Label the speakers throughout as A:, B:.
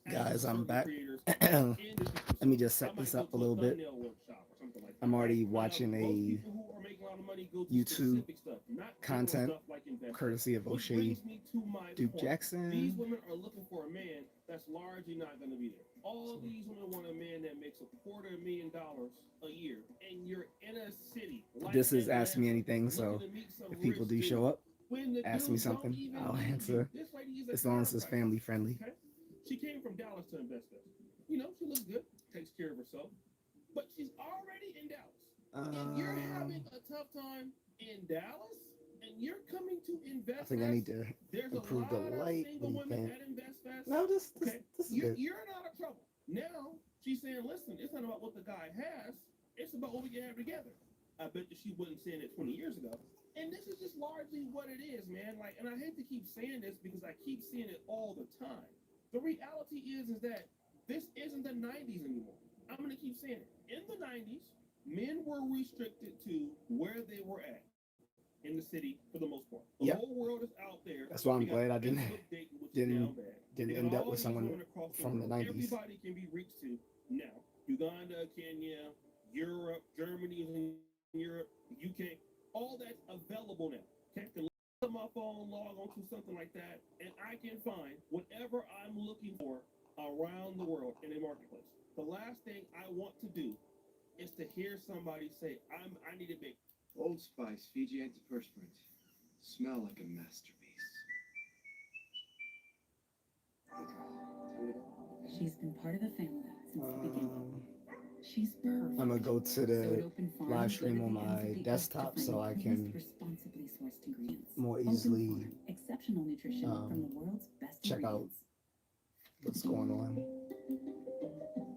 A: Guys, I'm back. Let me just set this up a little bit. I'm already watching a YouTube content courtesy of O'Shea Duke Jackson.
B: These women are looking for a man that's largely not going to be there. All these women want a man that makes $250,000 a year, and you're in a city.
A: This is Ask Me Anything, so if people do show up, ask me something, I'll answer. As long as it's family friendly.
B: Okay? She came from Dallas to invest there. She looks good, takes care of herself, but she's already in Dallas. If you're having a tough time in Dallas and you're coming to invest,
A: I think I need to improve the light. No, this is good.
B: You're in a lot of trouble. Now she's saying, listen, it's not about what the guy has, it's about what we can have together. I bet that she wasn't saying it 20 years ago. And this is just largely what it is, man. And I hate to keep saying this because I keep seeing it all the time. The reality is that this isn't the 90s anymore. I'm going to keep saying it. In the 90s, men were restricted to where they were at in the city for the most part. The whole world is out there.
A: That's why I'm glad I didn't end up with someone from the 90s.
B: Everybody can be reached to now. Uganda, Kenya, Europe, Germany is in Europe, UK, all that's available now. Okay, on my phone, log onto something like that, and I can find whatever I'm looking for around the world in a marketplace. The last thing I want to do is to hear somebody say, I need a big
C: Old Spice Fiji antiperspirant. Smell like a masterpiece.
D: She's been part of the family since the beginning. She's perfect.
A: I'm gonna go to the live stream on my desktop so I can more easily
D: exceptional nutrition from the world's best
A: check out what's going on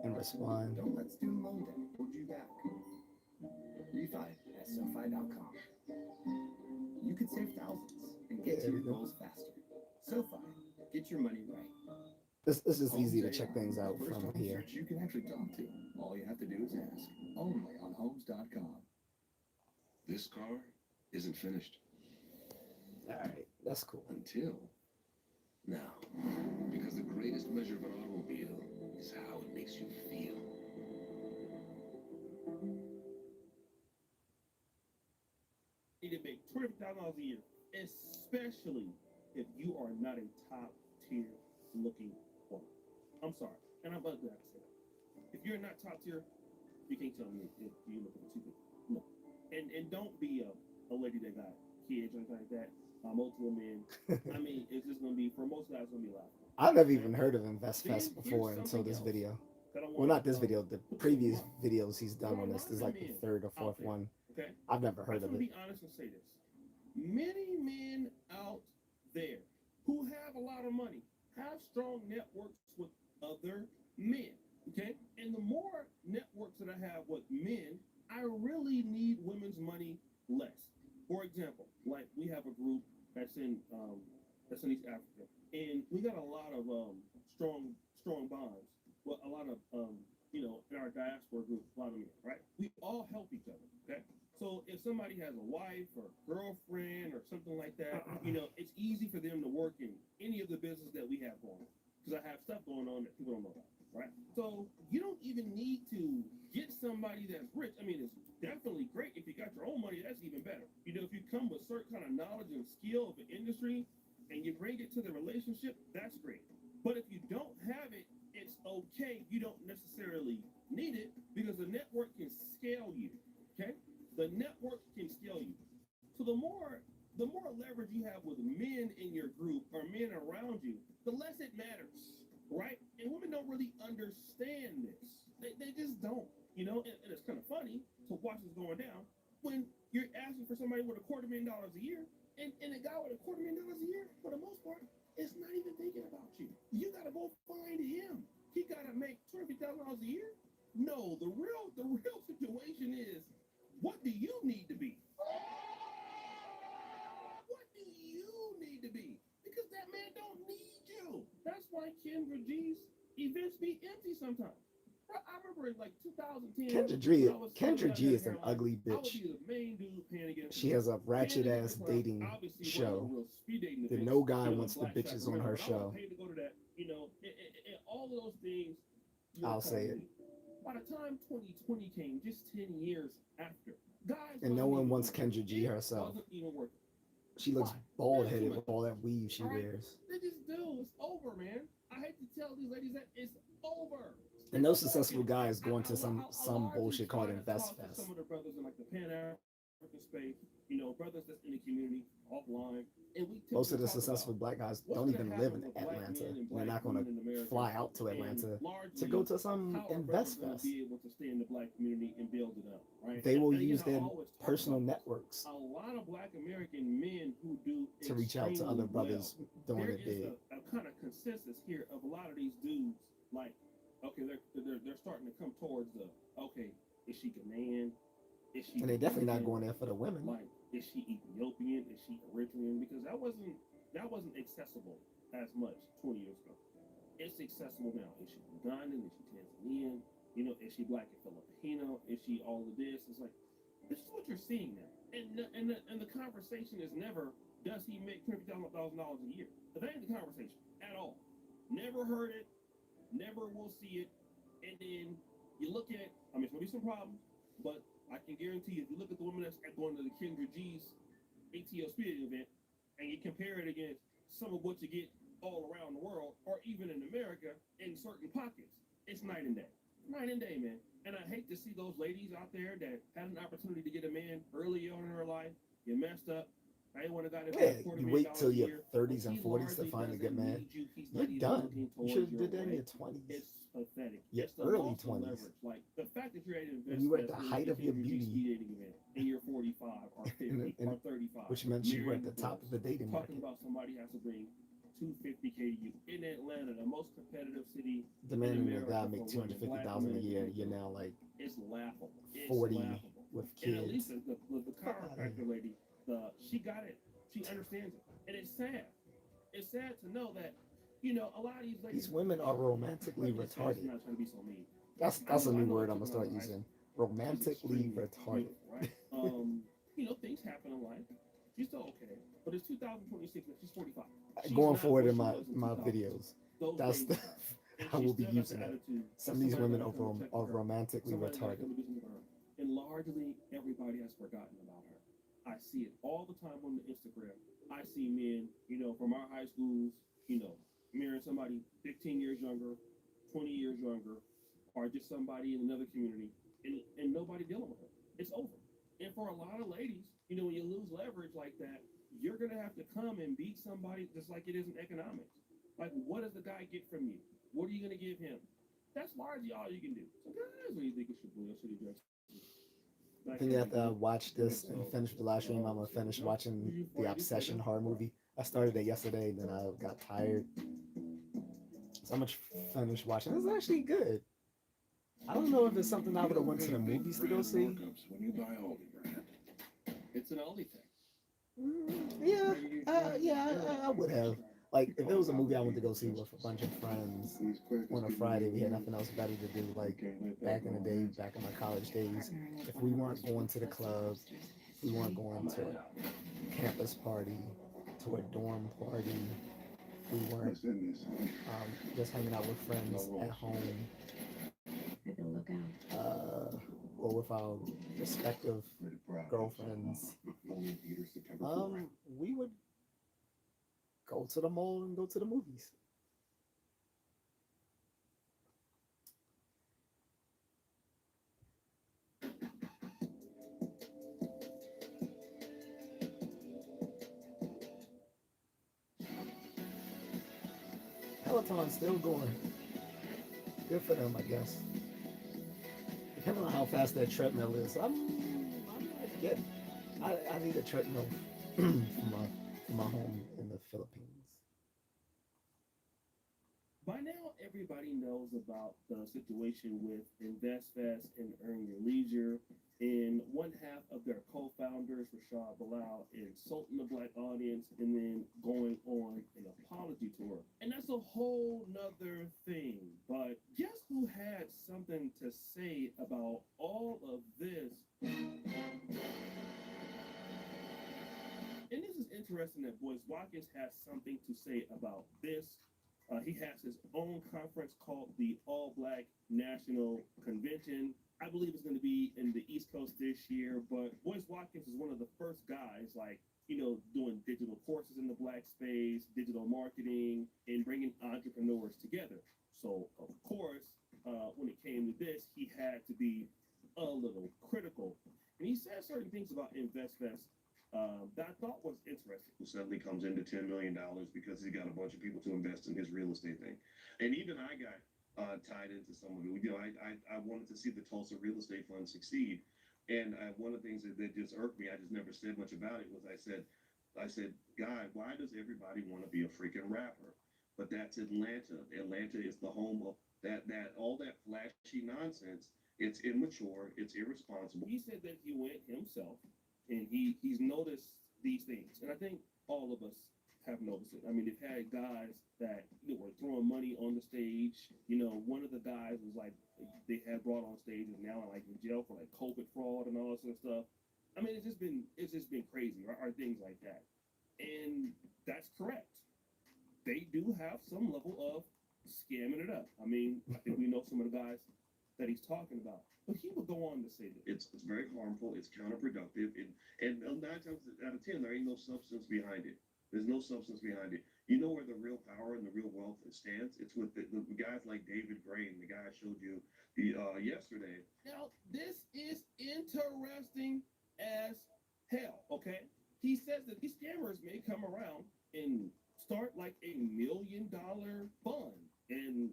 A: and respond.
C: Don't let student loan debt hold you back. Refi at SoFi.com. You could save thousands and get to your goals faster. SoFi, get your money right.
A: This is easy to check things out from here.
C: You can actually talk to. All you have to do is ask. Only on Homes.com. This car isn't finished.
A: Alright, that's cool.
C: Until now. Because the greatest measure of an automobile is how it makes you feel.
B: You need to make $200,000 a year, especially if you are not a top tier looking woman. I'm sorry, and I'm ugly. I say that. If you're not top tier, you can't tell me if you're looking too good. No, and don't be a lady that got kids or anything like that. Multiple men. I mean, it's just gonna be for most guys. It's gonna be laughing.
A: I've never even heard of InvestFest before until this video. Well, not this video. The previous videos he's done on this. This is like the third or fourth one.
B: Okay.
A: I've never heard of it.
B: Be honest and say this. Many men out there who have a lot of money have strong networks with other men. Okay? And the more networks that I have with men, I really need women's money less. For example, like we have a group that's in East Africa, and we got a lot of strong bonds. Well, a lot of in our diaspora group, a lot of men, right? We all help each other. Okay. So if somebody has a wife or girlfriend or something like that, it's easy for them to work in any of the business that we have going on. Because I have stuff going on that people don't know about, right? So you don't even need to get somebody that's rich. I mean, it's definitely great if you got your own money. That's even better. If you come with certain kind of knowledge and skill of the industry and you bring it to the relationship, that's great. But if you don't have it, it's okay. You don't necessarily need it because the network can scale you. Okay, the network can scale you. So the more leverage you have with men in your group or men around you, the less it matters, right? And women don't really understand this. They just don't, and it's kind of funny to watch this going down when you're asking for somebody with $250,000 a year, and a guy with $250,000 a year, for the most part, is not even thinking about you. You got to go find him. He got to make $250,000 a year? No, the real situation is, what do you need to be? What do you need to be? Because that man don't need you. That's why Kendra G's events be empty sometimes. I remember in like 2010.
A: Kendra G is an ugly bitch. She has a ratchet ass dating show that no guy wants the bitches on her show.
B: of those things.
A: I'll say it.
B: By the time 2020 came, just 10 years after, guys.
A: And no one wants Kendra G herself.
B: Wasn't even worth it.
A: She looks bald headed with all that weave she wears.
B: They just do. It's over, man. I hate to tell these ladies that it's over.
A: And no successful guys going to some bullshit called Invest Fest.
B: Some of the brothers in like the Pan African space, brothers that's in the community offline. And
A: most of the successful black guys don't even live in Atlanta. They're not going to fly out to Atlanta to go to some Invest Fest.
B: Be able to stay in the black community and build it up, right?
A: They will use their personal networks.
B: A lot of black American men who do
A: to reach out to other brothers doing it big.
B: There is a kind of consensus here of a lot of these dudes, like, okay, they're starting to come towards the, okay, is she Ghanaian? Is she?
A: And they're definitely not going there for the women.
B: Like, is she Ethiopian? Is she Eritrean? Because that wasn't accessible as much 20 years ago. It's accessible now. Is she Ugandan? Is she Tanzanian? Is she black and Filipino? Is she all of this? It's like, this is what you're seeing now. And the conversation is never, does he make $20,000 a year? That ain't the conversation at all. Never heard it. Never will see it. And then you look at, it's going to be some problems, but I can guarantee you, if you look at the women that's going to the Kendra G's ATL speeding event, and you compare it against some of what you get all around the world, or even in America, in certain pockets, it's night and day. Night and day, man. And I hate to see those ladies out there that had an opportunity to get a man early on in her life, you messed up. I ain't want to got it.
A: Yeah, you wait till your 30s and 40s to find a good man. You're done. You should have did that in your 20s.
B: It's pathetic.
A: Your
B: it's
A: early 20s.
B: Like the fact that you're at an
A: when you were at the height of your beauty,
B: and you're 45 or 50 or 35,
A: which meant you were at the top of the dating market.
B: Talking about somebody has to bring $250K to you in Atlanta, the most competitive city.
A: Demanding a guy make $250,000 a year, you're now like
B: it's laughable.
A: 40 with kids.
B: And at least the chiropractor lady, she got it. She understands it, and it's sad. It's sad to know that a lot of these ladies.
A: These women are romantically retarded.
B: I'm not trying to be so mean.
A: That's a new word I'm gonna start using. Romantically retarded.
B: Right? Things happen in life. She's still okay, but it's 2026 and she's 45.
A: Going forward in my videos, that's the I will be using it. Some of these women are romantically retarded.
B: And largely, everybody has forgotten about her. I see it all the time on the Instagram. I see men, from our high schools, marrying somebody 15 years younger, 20 years younger, or just somebody in another community, and nobody dealing with it. It's over. And for a lot of ladies, when you lose leverage like that, you're going to have to come and beat somebody just like it is in economics. Like, what does the guy get from you? What are you going to give him? That's largely all you can do. So guys, what do you think it should be? Or should he dress?
A: I think after I watch this and finish the live stream, I'm gonna finish watching the Obsession horror movie. I started it yesterday, then I got tired, so I'm gonna finish watching. It's actually good. I don't know if it's something I would have went to the movies to go see.
B: It's an Aldi thing.
A: I would have. Like, if it was a movie I went to go see with a bunch of friends on a Friday, we had nothing else better to do, like back in the day, back in my college days. If we weren't going to the club, we weren't going to a campus party, to a dorm party, we weren't just hanging out with friends at home, or with our respective girlfriends, we would go to the mall and go to the movies. Peloton's still going. Good for them, I guess. Depending on how fast that treadmill is, I need a treadmill for my home in the Philippines.
B: By now, everybody knows about the situation with InvestFast and Earn Your Leisure, and one half of their co-founders, Rashad Bilal, insulting the black audience and then going on an apology tour. And that's a whole nother thing. But guess who had something to say about all of this? And this is interesting that Boyce Watkins has something to say about this He has his own conference called the All Black National Convention. I believe it's going to be in the East Coast this year, but Boyce Watkins is one of the first guys, like, doing digital courses in the black space, digital marketing, and bringing entrepreneurs together. So, of course, when it came to this, he had to be a little critical. And he said certain things about InvestFest that I thought was interesting.
E: Who suddenly comes into $10 million because he got a bunch of people to invest in his real estate thing. And even I got tied into some of it. I wanted to see the Tulsa Real Estate Fund succeed. And one of the things that just irked me, I just never said much about it, was I said, God, why does everybody want to be a freaking rapper? But that's Atlanta. Atlanta is the home of that all that flashy nonsense. It's immature. It's irresponsible.
B: He said that he went himself and he's noticed these things. And I think all of us have noticed it. I mean, they've had guys that were throwing money on the stage. One of the guys was like, they had brought on stage and now like in jail for like COVID fraud and all that sort of stuff. I mean, it's just been crazy, right? Or things like that. And that's correct. They do have some level of scamming it up. I mean, I think we know some of the guys that he's talking about. But he would go on to say that
E: it's very harmful, it's counterproductive, and 9 times out of 10, there ain't no substance behind it. There's no substance behind it. You know where the real power and the real wealth stands? It's with the guys like David Gray, the guy I showed you yesterday.
B: Now, this is interesting as hell, okay? He says that these scammers may come around and start like $1 million fund. And,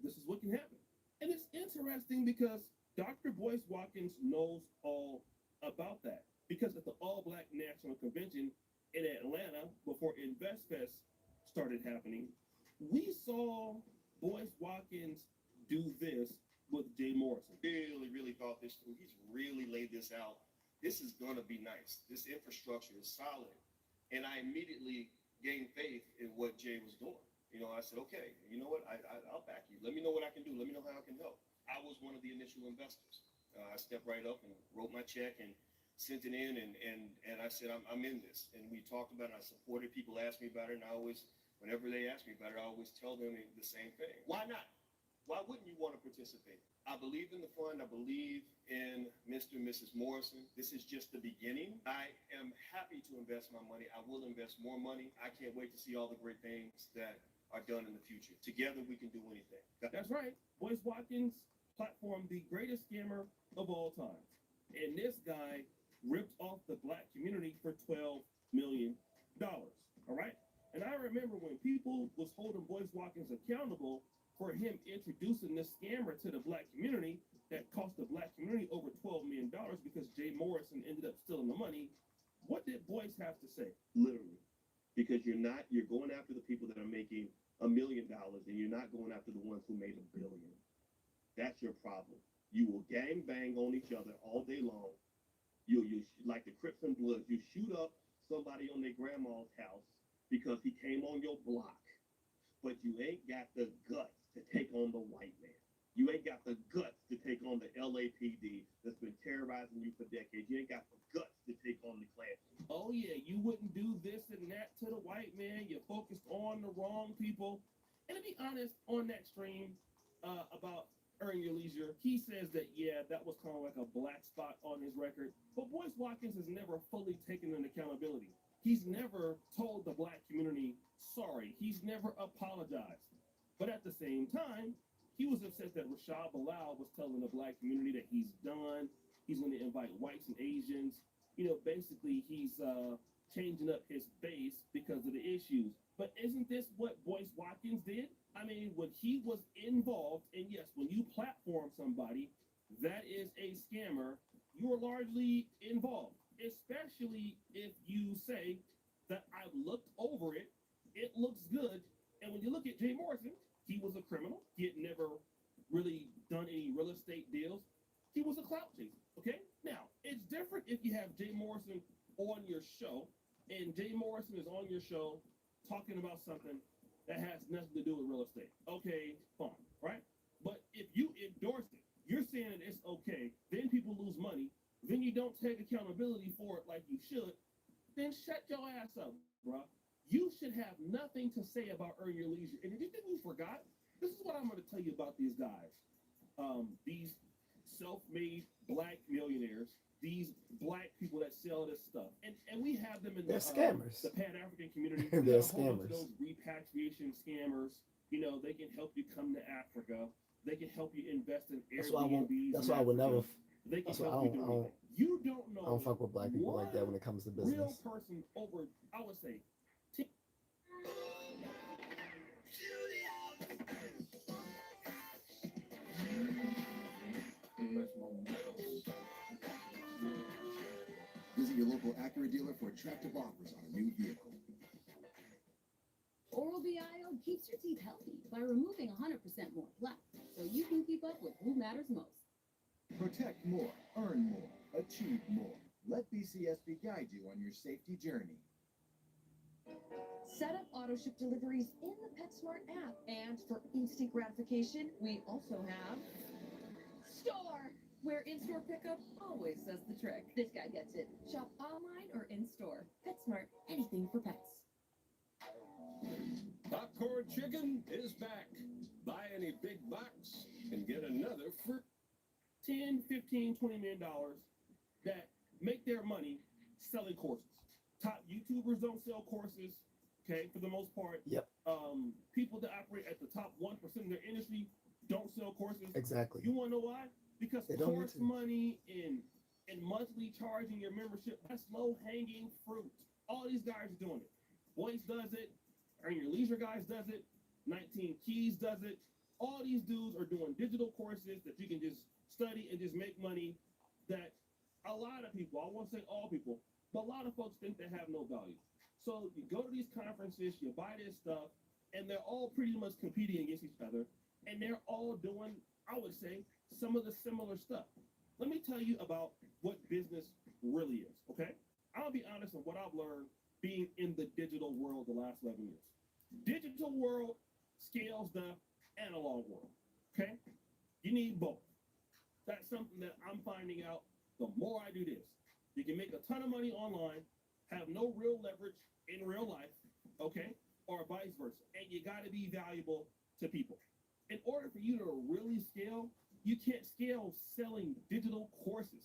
B: this is what can happen. And it's interesting because Dr. Boyce Watkins knows all about that. Because at the All Black National Convention in Atlanta, before InvestFest started happening, we saw Boyce Watkins do this with Jay Morrison.
E: Really thought this through. He's really laid this out. This is going to be nice. This infrastructure is solid. And I immediately gained faith in what Jay was doing. I said, okay, you know what? I'll back you. Let me know what I can do. Let me know how I can help. I was one of the initial investors. I stepped right up and wrote my check and sent it in, and I said, I'm in this. And we talked about it. I supported. People asked me about it, and I always, whenever they ask me about it, I always tell them the same thing. Why not? Why wouldn't you want to participate? I believe in the fund. I believe in Mr. and Mrs. Morrison. This is just the beginning. I am happy to invest my money. I will invest more money. I can't wait to see all the great things that are done in the future. Together, we can do anything.
B: That's right. Boyce Watkins platform, the greatest scammer of all time. And this guy ripped off the black community for $12 million. All right. And I remember when people was holding Boyce Watkins accountable for him introducing this scammer to the black community that cost the black community over $12 million because Jay Morrison ended up stealing the money. What did Boyce have to say?
E: Literally. Because you're going after the people that are making $1 million, and you're not going after the ones who made $1 billion. That's your problem. You will gang bang on each other all day long. You like the Crips and Bloods. You shoot up somebody on their grandma's house because he came on your block, but you ain't got the guts to take on the white man. You ain't got the guts to take on the LAPD that's been terrorizing you for decades. You ain't got the guts to take on the Klan.
B: Oh, yeah, you wouldn't do this and that to the white man. You're focused on the wrong people. And to be honest, on that stream about Earn Your Leisure, he says that, yeah, that was kind of like a black spot on his record. But Boyce Watkins has never fully taken an accountability. He's never told the black community sorry. He's never apologized. But at the same time, he was upset that Rashad Bilal was telling the black community that he's done. He's going to invite whites and Asians. Basically, he's changing up his base because of the issues. But isn't this what Boyce Watkins did? I mean, when he was involved, and yes, when you platform somebody that is a scammer, you are largely involved, especially if you say that I've looked over it, it looks good. And when you look at Jay Morrison, he was a criminal. He had never really done any real estate deals. He was a clout chaser, okay? Now, it's different if you have Jay Morrison on your show, and Jay Morrison is on your show talking about something that has nothing to do with real estate. Okay, fine, right? But if you endorse it, you're saying that it's okay, then people lose money, then you don't take accountability for it like you should, then shut your ass up, bro. You should have nothing to say about earn your leisure. And if you think we forgot, this is what I'm going to tell you about these guys. These self-made black millionaires, these black people that sell this stuff, and we have them in
A: They're scammers.
B: the Pan-African community.
A: They're
B: We have a whole bunch
A: scammers.
B: of those repatriation scammers. You know, they can help you come to Africa. They can help you invest in
A: That's why I won't.
B: Airbnbs.
A: That's
B: in
A: why I would
B: Africa.
A: never.
B: They can
A: That's why I
B: help you
A: don't.
B: do
A: I don't.
B: anything. You don't know.
A: I don't fuck with black people like that when it comes to
B: Real
A: business.
B: person over, I would say,
C: Visit your local Acura dealer for attractive offers on a new vehicle.
F: Oral BIO keeps your teeth healthy by removing 100% more plaque, so you can keep up with who matters most.
C: Protect more, earn more, achieve more. Let BCSB guide you on your safety journey.
G: Set up auto ship deliveries in the PetSmart app. And for instant gratification, we also have Store, where in-store pickup always does the trick. This guy gets it. Shop online or in-store. PetSmart, anything for pets.
B: Popcorn chicken is back. Buy any big box and get another for 10, 15, $20 million that make their money selling courses. Top YouTubers don't sell courses, okay, for the most part.
A: Yep.
B: People that operate at the top 1% of their industry don't sell courses.
A: Exactly.
B: You want to know why? Because
A: They don't
B: course
A: need to.
B: money and monthly charging your membership, that's low-hanging fruit. All these guys are doing it. Boyce does it. Earn Your Leisure guys does it. 19 Keys does it. All these dudes are doing digital courses that you can just study and just make money that a lot of people, I won't say all people, but a lot of folks think they have no value. So you go to these conferences, you buy this stuff, and they're all pretty much competing against each other. And they're all doing, I would say, some of the similar stuff. Let me tell you about what business really is, okay? I'll be honest on what I've learned being in the digital world the last 11 years. Digital world scales the analog world, okay? You need both. That's something that I'm finding out the more I do this. You can make a ton of money online, have no real leverage in real life, okay? Or vice versa. And you got to be valuable to people. In order for you to really scale, you can't scale selling digital courses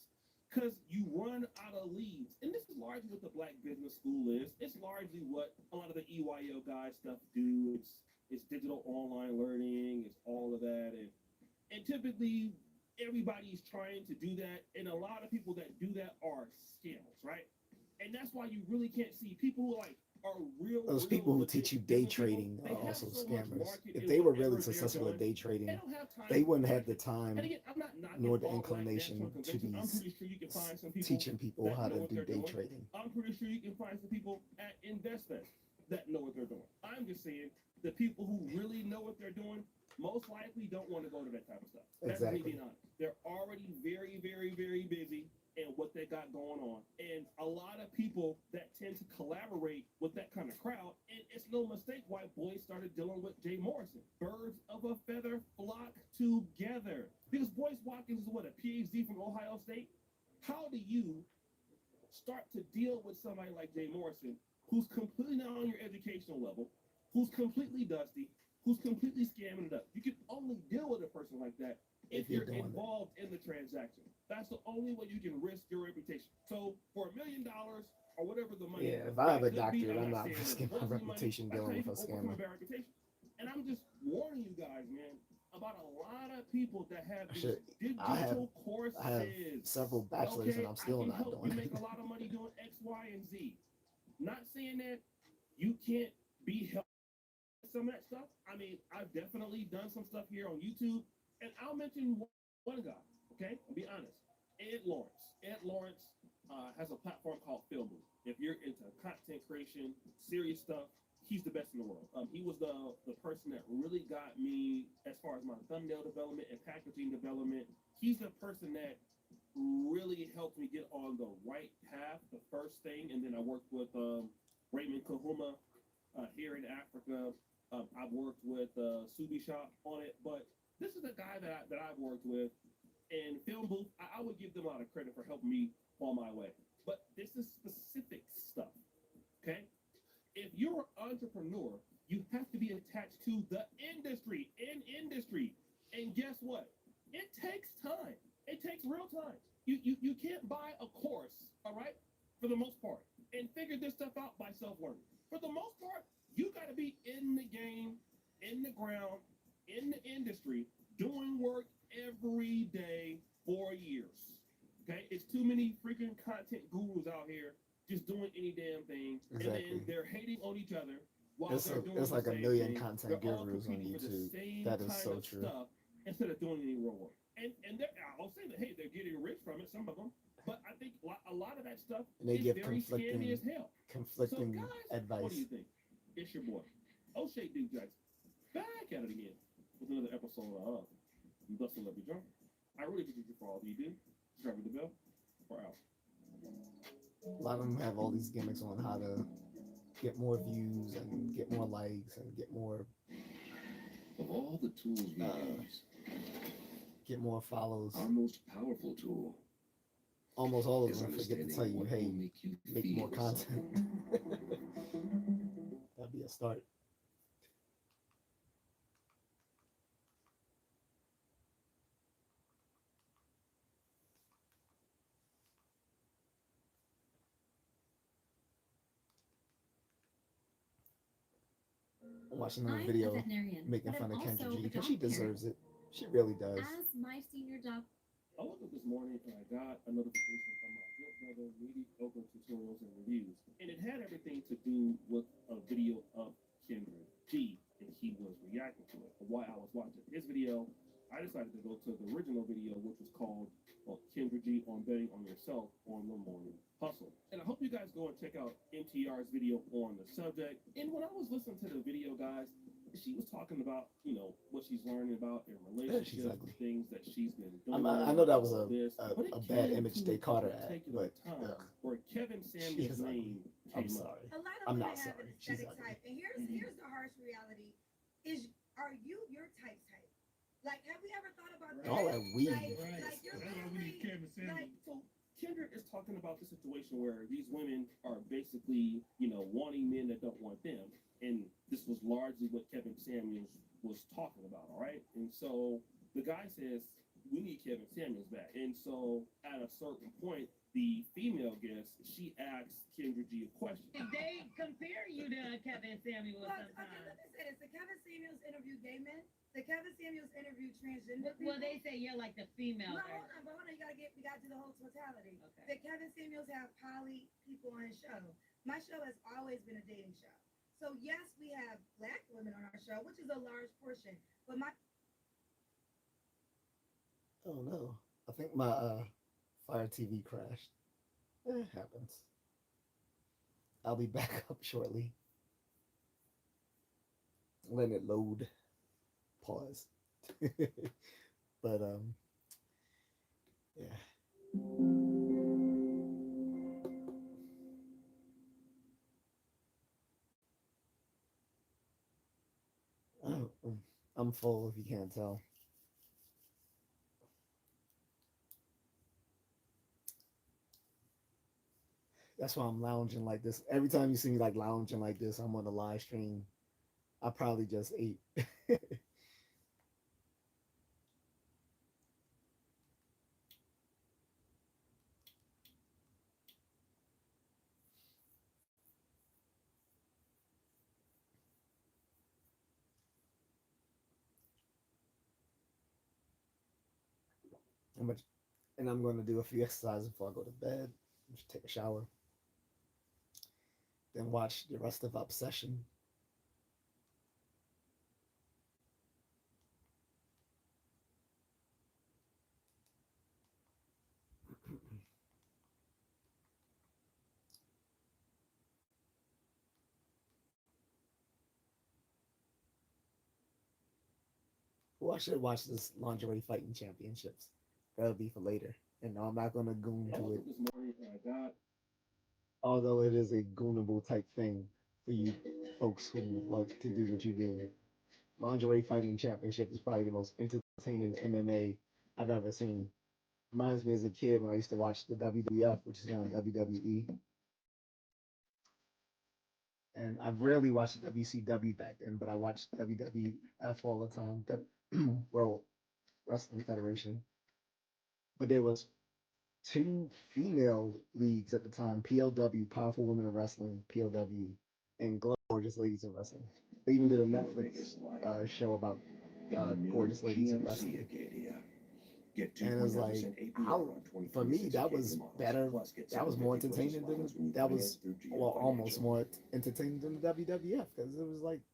B: because you run out of leads. And this is largely what the Black Business School is. It's largely what a lot of the EYO guys stuff do. It's digital online learning. It's all of that. And typically, everybody's trying to do that. And a lot of people that do that are scammers, right? And that's why you really can't see people who are real.
A: Those
B: real
A: people who
B: legit
A: teach you day
B: business people,
A: trading
B: they
A: are
B: have
A: also
B: so much
A: scammers.
B: market
A: If
B: in
A: they were
B: whatever
A: really
B: they're
A: successful at
B: doing.
A: day
B: They
A: trading,
B: don't have time.
A: they wouldn't have the time
B: And again, I'm not knocking
A: nor the
B: all black
A: inclination
B: national
A: to
B: conventions.
A: be
B: I'm pretty sure you can find some people
A: teaching people
B: that
A: how
B: know
A: to
B: what
A: do
B: they're
A: day
B: doing.
A: trading.
B: I'm pretty sure you can find some people at InvestFest that know what they're doing. I'm just saying the people who really know what they're doing most likely don't want to go to that type of stuff. That's me
A: Exactly.
B: being honest. They're already very, very, very busy in what they got going on. And a lot of people that tend to collaborate with that kind of crowd, and it's no mistake why Boyce started dealing with Jay Morrison. Birds of a feather flock together. Because Boyce Watkins is what, a PhD from Ohio State? How do you start to deal with somebody like Jay Morrison, who's completely not on your educational level, who's completely dusty, who's completely scamming it up? You can only deal with a person like that if you're
A: doing it.
B: involved in the transaction. That's the only way you can risk your reputation. So for $1 million or whatever the money,
A: Yeah, if I have a
B: could be,
A: doctorate, I'm not
B: saying
A: risking
B: it's
A: my
B: mostly money.
A: reputation
B: That's how
A: dealing
B: you
A: with a
B: can overcome
A: scammer.
B: bad reputation. And I'm just warning you guys, man, about a lot of people that have these
A: Shit,
B: digital courses.
A: I have several bachelors and I'm still
B: I can
A: not
B: help
A: doing
B: you
A: it.
B: make a lot of money doing X, Y, and Z. Not saying that you can't be helped with some of that stuff. I mean, I've definitely done some stuff here on YouTube, and I'll mention one guy, okay? I'll be honest. Ed Lawrence. Ed Lawrence has a platform called Film Booth. If you're into content creation, serious stuff, he's the best in the world. He was the person that really got me as far as my thumbnail development and packaging development. He's the person that really helped me get on the right path, the first thing. And then I worked with Raymond Kahuma here in Africa. I've worked with Subi Shop on it, but this is the guy that I've worked with. And Film Booth, I would give them a lot of credit for helping me on my way. But this is specific stuff, okay? If you're an entrepreneur, you have to be attached to the industry. And guess what? It takes time. It takes real time. You can't buy a course, all right, for the most part, and figure this stuff out by self-learning. For the most part, you got to be in the game, in the ground, in the industry, doing work every day for years. Okay, it's too many freaking content gurus out here just doing any damn thing, and then they're hating on each other while
A: It's,
B: they're doing
A: it's
B: the
A: like a
B: same
A: million
B: thing.
A: content
B: They're all
A: gurus on
B: competing for the
A: YouTube.
B: same
A: That is
B: kind
A: so
B: of
A: true.
B: stuff instead of doing any real work. And I'll say that, hey, they're getting rich from it, some of them, but I think a lot of that stuff
A: And they
B: is
A: give
B: very scammy as hell.
A: conflicting
B: So guys,
A: advice.
B: what do you think? It's your boy, O'Shea Duke Jackson, back at it again with another episode of Bustle Up Your Jump. I really appreciate you for all you do. Trevor the Bell, we're out.
A: A lot of them have all these gimmicks on how to get more views and get more likes and get more
H: Of all the tools we use,
A: get more follows.
H: our most powerful tool
A: Almost all of
H: is
A: them forget to
H: understanding
A: tell you,
H: what
A: hey,
H: will make you
A: make more
H: feel
A: content.
H: something.
A: That'd be a start. I'm watching another
F: I'm
A: video
F: a veterinarian,
A: making
F: but
A: fun
F: I'm
A: of Kendra
F: also
A: G
F: a
A: because she
F: dog parent.
A: deserves it. She really does.
F: As my senior dog
B: I woke up this morning and I got a notification from my good brother, Mediocre Tutorials and Reviews, and it had everything to do with a video of Kendra G, and he was reacting to it. While I was watching his video, I decided to go to the original video, which was called Kendra G on betting on yourself on the morning hustle. And I hope you guys go and check out MTR's video on the subject. And when I was listening to the video, guys, she was talking about, what she's learning about in relationships,
A: ugly.
B: things that she's been doing.
A: I know that was
B: all this, but it
A: a bad
B: came
A: image
B: to
A: they caught her
B: a
A: at,
B: particular
A: but
B: time
A: ugh,
B: where Kevin
A: she
B: Samuel's
A: is ugly.
B: name
A: I'm
B: came up.
A: sorry.
I: A lot of
A: I'm
I: women
A: not
I: have
A: sorry.
I: an
A: She's
I: aesthetic
A: ugly.
I: type, and here's the harsh reality: are you your type? Like, have we ever thought about that?
A: All that weed.
I: Like you're literally like.
B: So Kendrick is talking about the situation where these women are basically, wanting men that don't want them. And this was largely what Kevin Samuels was talking about, all right? And so the guy says, we need Kevin Samuels back. And so at a certain point, the female guest, she asks Kendra G a question.
G: They compare you to Kevin Samuel
I: Well, okay,
G: sometimes.
I: let me say this: the Kevin Samuels interview gay men. The Kevin Samuels interview transgender people.
G: Well, they say you're like the female
I: No,
G: version.
I: hold on. We gotta do the whole totality.
G: Okay.
I: The Kevin Samuels have poly people on his show. My show has always been a dating show. So yes, we have black women on our show, which is a large portion. But my
A: Oh no. I think my Fire TV crashed. It happens. I'll be back up shortly. Let it load. Pause. But yeah. I'm full if you can't tell. That's why I'm lounging like this. Every time you see me like lounging like this, I'm on the live stream. I probably just ate. And I'm going to do a few exercises before I go to bed. Just take a shower. Then watch the rest of Obsession. Well, I should watch this lingerie fighting championships. That'll be for later. And no, I'm not gonna goon
B: I
A: to
B: woke
A: it.
B: up this morning and I got
A: Although it is a goonable type thing for you folks who like to do what you do. Lingerie fighting championship is probably the most entertaining MMA I've ever seen. Reminds me as a kid when I used to watch the WWF, which is now WWE. And I rarely watched WCW back then, but I watched WWF all the time, the World Wrestling Federation. But there was two female leagues at the time: PLW, Powerful Women of Wrestling, PLW, and Gorgeous Ladies of Wrestling. They even did a Netflix show about Gorgeous Ladies of
H: GMC
A: Wrestling.
H: Acadia. Get
A: And it was like,
H: 2.9% APR
A: how,
H: on 23
A: for me, that was
H: models.
A: better.
H: Plus, get
A: That was more
H: 750 purchase
A: entertaining than
H: allowance when you
A: that
H: finance
A: was,
H: through GM
A: well, almost
H: Financial.
A: more entertaining than the WWF because it was like
B: I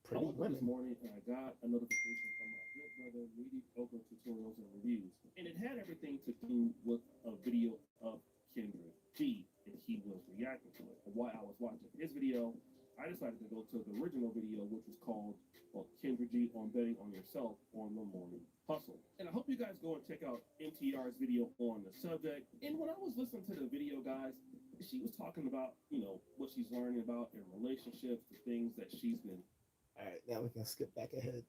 A: pretty
B: woke up this
A: women.
B: morning and I got a notification from my good brother, Mediocre Tutorials and Reviews, and it had everything to do with a video of Kendra G, and he was reacting to it. And while I was watching his video, I decided to go to the original video, which was called Kendra G on betting on yourself on the morning hustle. And I hope you guys go and check out MTR's video on the subject. And when I was listening to the video, guys, she was talking about, what she's learning about in relationships, the things that she's been.
A: All right, now we can skip back ahead.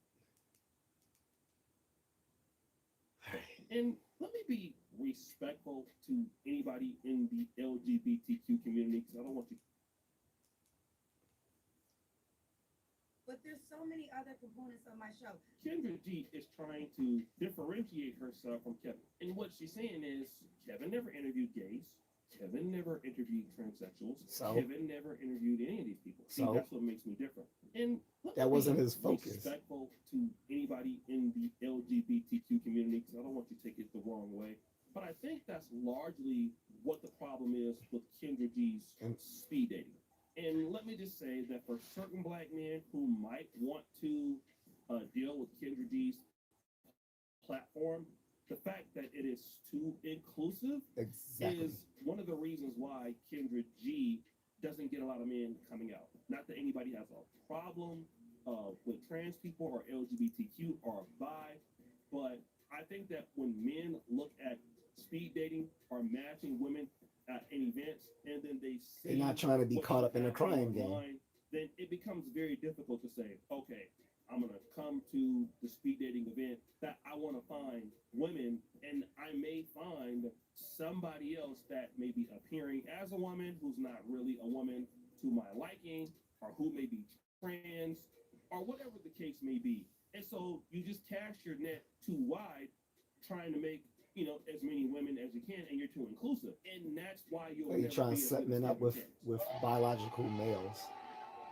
A: All right.
B: And let me be respectful to anybody in the LGBTQ community, because I don't want you.
I: But there's so many other components of my show.
B: Kendra G is trying to differentiate herself from Kevin. And what she's saying is Kevin never interviewed gays. Kevin never interviewed transsexuals.
A: So?
B: Kevin never interviewed any of these people. See,
A: So?
B: that's what makes me different. And
A: That wasn't his focus.
B: Respectful to anybody in the LGBTQ community, because I don't want you to take it the wrong way. But I think that's largely what the problem is with Kendra G's speed dating. And let me just say that for certain black men who might want to deal with Kendra G's platform, the fact that it is too inclusive
A: Exactly.
B: is one of the reasons why Kendra G doesn't get a lot of men coming out. Not that anybody has a problem with trans people or LGBTQ or bi, but I think that when men look at speed dating or matching women in events, and then they see
A: They're not trying to be
B: what
A: caught up in a
B: happens
A: crime game.
B: online, then it becomes very difficult to say, okay, I'm going to come to the speed dating event that I want to find women, and I may find somebody else that may be appearing as a woman who's not really a woman to my liking, or who may be trans, or whatever the case may be. And so you just cast your net too wide, trying to make as many women as you can, and you're too inclusive. And that's why you'll
A: You're trying to
B: be as
A: set
B: good as
A: men up
B: Kevin
A: with
B: Samuels.
A: biological males.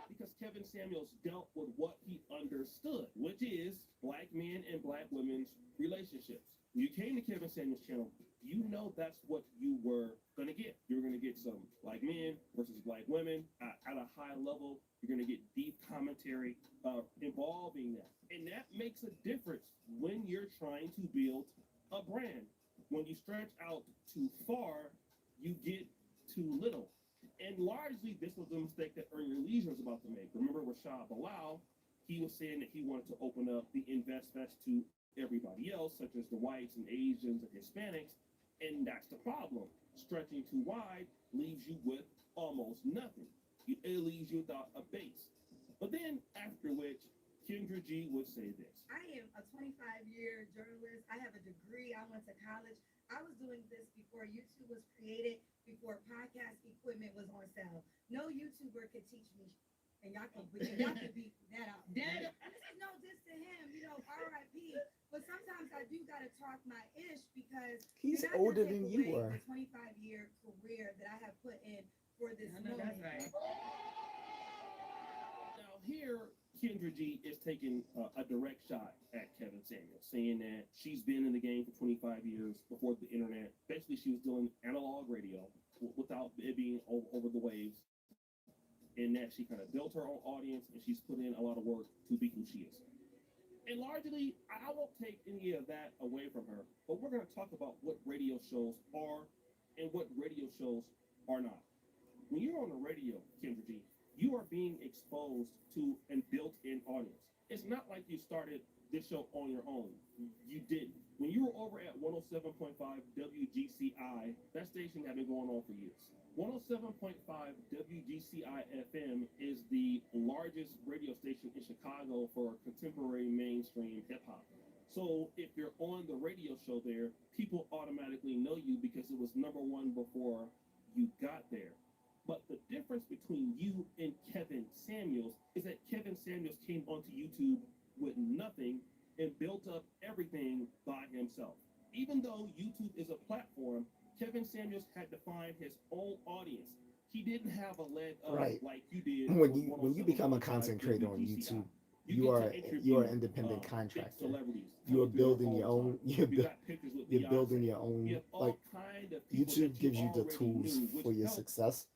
B: Because Kevin Samuels dealt with what he understood, which is black men and black women's relationships. When you came to Kevin Samuels' channel, you know that's what you were going to get. You're going to get some black men versus black women at a high level. You're going to get deep commentary involving that. And that makes a difference when you're trying to build a brand. When you stretch out too far, you get too little. And largely, this was the mistake that Earn Your Leisure was about to make. Remember Rashad Bilal, he was saying that he wanted to open up the Invest Fest to everybody else, such as the whites and Asians and Hispanics, and that's the problem. Stretching too wide leaves you with almost nothing. It leaves you without a base. But then, after which, Kendra G would say this.
I: I am a 25-year journalist. I have a degree. I went to college. I was doing this before YouTube was created, before podcast equipment was on sale. No YouTuber could teach me. And y'all can beat that out. This is no diss to him, RIP. But sometimes I do got to talk my ish because
A: He's
I: you're not
A: older
I: gonna
A: than
I: take
A: you
I: away
A: were.
I: the 25-year career that I have put in for this moment.
G: That's right.
B: Now here, Kendra G is taking a direct shot at Kevin Samuels, saying that she's been in the game for 25 years before the internet. Basically, she was doing analog radio without it being over the waves, and that she kind of built her own audience, and she's put in a lot of work to be who she is. And largely, I won't take any of that away from her, but we're going to talk about what radio shows are and what radio shows are not. When you're on the radio, Kendra G, you are being exposed to a built-in audience. It's not like you started this show on your own. You didn't. When you were over at 107.5 WGCI, that station had been going on for years. 107.5 WGCI FM is the largest radio station in Chicago for contemporary mainstream hip-hop. So if you're on the radio show there, people automatically know you because it was number one before you got there. But the difference between you and Kevin Samuels is that Kevin Samuels came onto YouTube with nothing and built up everything by himself. Even though YouTube is a platform, Kevin Samuels had to find his own audience. He didn't have a leg up
A: Right.
B: like you did.
A: When you become a content creator on YouTube, you are an independent contractor. You are building your own. You're building your own. Like YouTube gives you the tools for your success,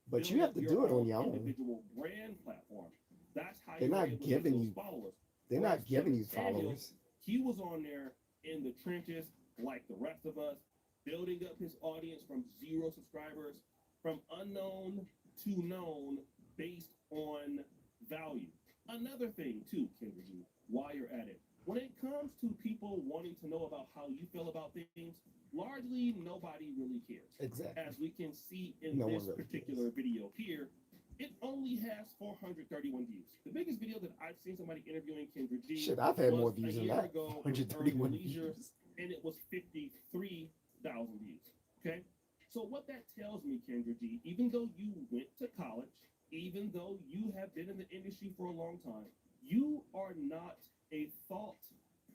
A: but you have to do it on your own.
B: Brand platform. That's how
A: They're not giving you.
B: followers.
A: They're not giving you followers.
B: He was on there in the trenches like the rest of us, building up his audience from 0 subscribers, from unknown to known based on value. Another thing too, Kendra, while you're at it, when it comes to people wanting to know about how you feel about things, largely nobody really cares.
A: Exactly.
B: As we can see in
A: No one
B: this
A: really
B: particular video here, it only has 431 views. The biggest video that I've seen somebody interviewing Kendra G.
A: Shit, I've had
B: was
A: more views
B: a
A: than
B: year
A: that.
B: ago,
A: 131
B: Earned Leisure,
A: views.
B: and it was 53,000 views. Okay? So what that tells me, Kendra G, even though you went to college, even though you have been in the industry for a long time, you are not a thought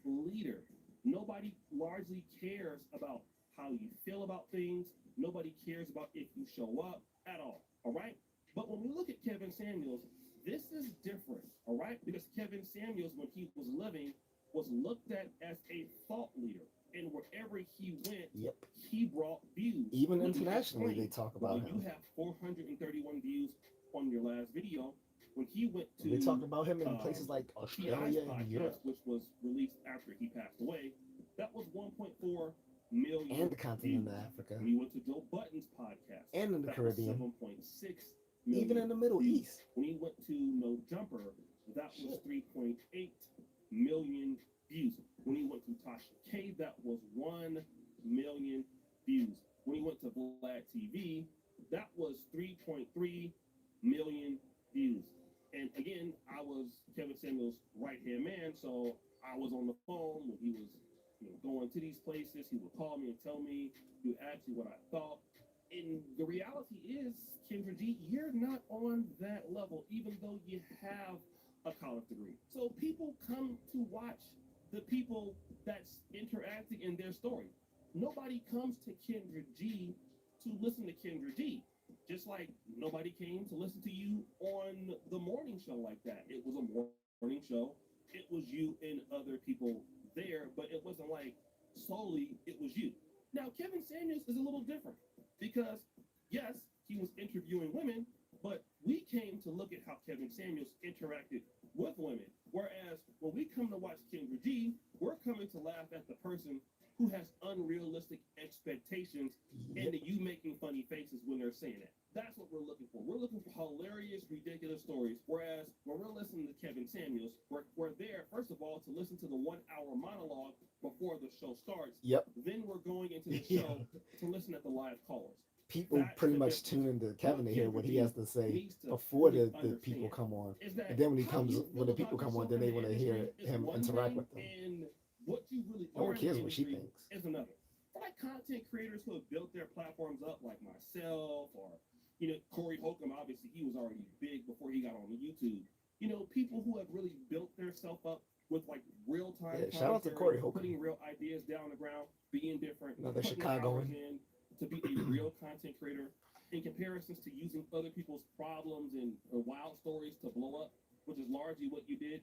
B: leader. Nobody largely cares about how you feel about things. Nobody cares about if you show up at all. All right? But when we look at Kevin Samuels, this is different. All right? Because Kevin Samuels, when he was living, was looked at as a thought leader. And wherever he went,
A: Yep.
B: he brought views.
A: Even
B: Let me
A: internationally, they
B: explain.
A: talk about
B: When
A: him.
B: you have 431 views on your last video, when he went to
A: They talk about him in places like
B: T.I.'s
A: Australia and
B: podcast,
A: Europe
B: which was released after he passed away, that was 1.4 million
A: and the continent
B: views.
A: of Africa
B: When he went to Joe Button's podcast,
A: and in the
B: that was
A: Caribbean,
B: 7.6 million.
A: even in the Middle
B: views.
A: East.
B: When he went to No Jumper, that was 3.8 million views. When he went to Tasha K, that was 1 million views. When he went to Vlad TV, that was 3.3 million views. And again, I was Kevin Samuel's right-hand man, so I was on the phone when he was going to these places. He would call me and tell me, he would ask me what I thought. And the reality is, Kendra G, you're not on that level, even though you have a college degree. So people come to watch the people that's interacting in their story. Nobody comes to Kendra G to listen to Kendra G. Just like nobody came to listen to you on the morning show like that. It was a morning show. It was you and other people there, but it wasn't like solely it was you. Now, Kevin Samuels is a little different because, yes, he was interviewing women, but we came to look at how Kevin Samuels interacted with women. Whereas when we come to watch Kendra G, we're coming to laugh at the person who has unrealistic expectations and you making funny faces when they're saying it. That's what we're looking for. We're looking for hilarious, ridiculous stories. Whereas when we're listening to Kevin Samuels, we're there, first of all, to listen to the 1-hour monologue before the show starts.
A: Yep.
B: Then we're going into the show to listen at the live callers.
A: People pretty much tune into Kevin to hear what he has to say before the people come on. And then when the people come on, then they want to hear him interact with them.
B: And what you really
A: No one cares what she thinks.
B: is another. For like content creators who have built their platforms up, like myself, or Corey Holcomb, obviously he was already big before he got on YouTube. People who have really built themselves up with like real time.
A: Yeah, shout out to Corey Holcomb.
B: Putting real ideas down on the ground, being different.
A: Another
B: putting
A: Chicagoan.
B: hours in to be a real content creator, in comparisons to using other people's problems and wild stories to blow up, which is largely what you did.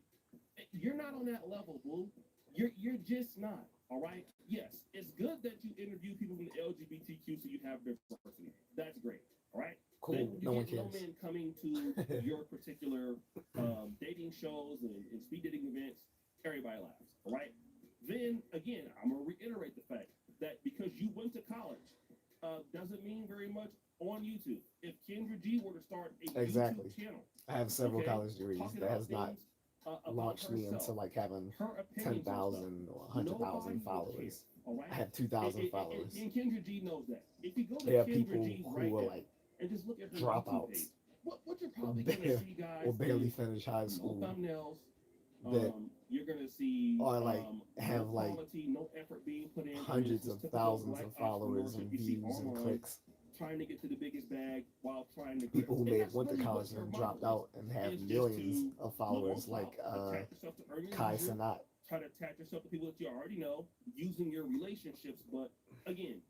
B: You're not on that level, boo. You're just not. All right. Yes, it's good that you interview people from the LGBTQ so you have diversity. That's great. All right.
A: Cool.
B: Then you
A: No one
B: get
A: cares.
B: no men coming to your particular dating shows and speed dating events. Everybody laughs. All right. Then again, I'm gonna reiterate the fact that because you went to college, doesn't mean very much on YouTube. If Kendra G were to start a YouTube channel,
A: I have several college degrees.
B: talking
A: That
B: about
A: has not
B: things, about
A: launched me
B: herself,
A: into like having
B: her opinions and
A: 10,000
B: stuff,
A: or 100,000
B: nobody
A: followers.
B: cares, all right?
A: I have 2,000 followers.
B: And Kendra G knows that. If you go to
A: There are
B: Kendra
A: people
B: G's
A: who
B: right
A: are
B: now
A: like
B: and just look at her YouTube
A: dropouts
B: page, what you're probably gonna see, guys,
A: or barely
B: is
A: finish high
B: no
A: school
B: thumbnails.
A: that
B: You're gonna see
A: or like have
B: no
A: like
B: quality, no effort being put in.
A: hundreds
B: This
A: of
B: typical
A: thousands
B: black
A: of followers
B: entrepreneur
A: and
B: that you see
A: views and
B: online.
A: clicks.
B: trying to get to the biggest bag while trying to
A: People who
B: and
A: may
B: that's
A: have went to
B: really what
A: college
B: her
A: and
B: motto
A: dropped
B: is.
A: out and have
B: It's just
A: millions
B: to
A: of followers
B: blow
A: like
B: off, attach yourself to earn your
A: Kai
B: leisure,
A: Sanat.
B: try to attach yourself to people that you already know using your relationships. But again,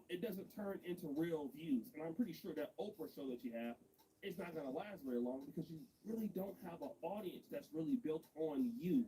B: it doesn't turn into real views. And I'm pretty sure that Oprah show that you have is not going to last very long because you really don't have an audience that's really built on you.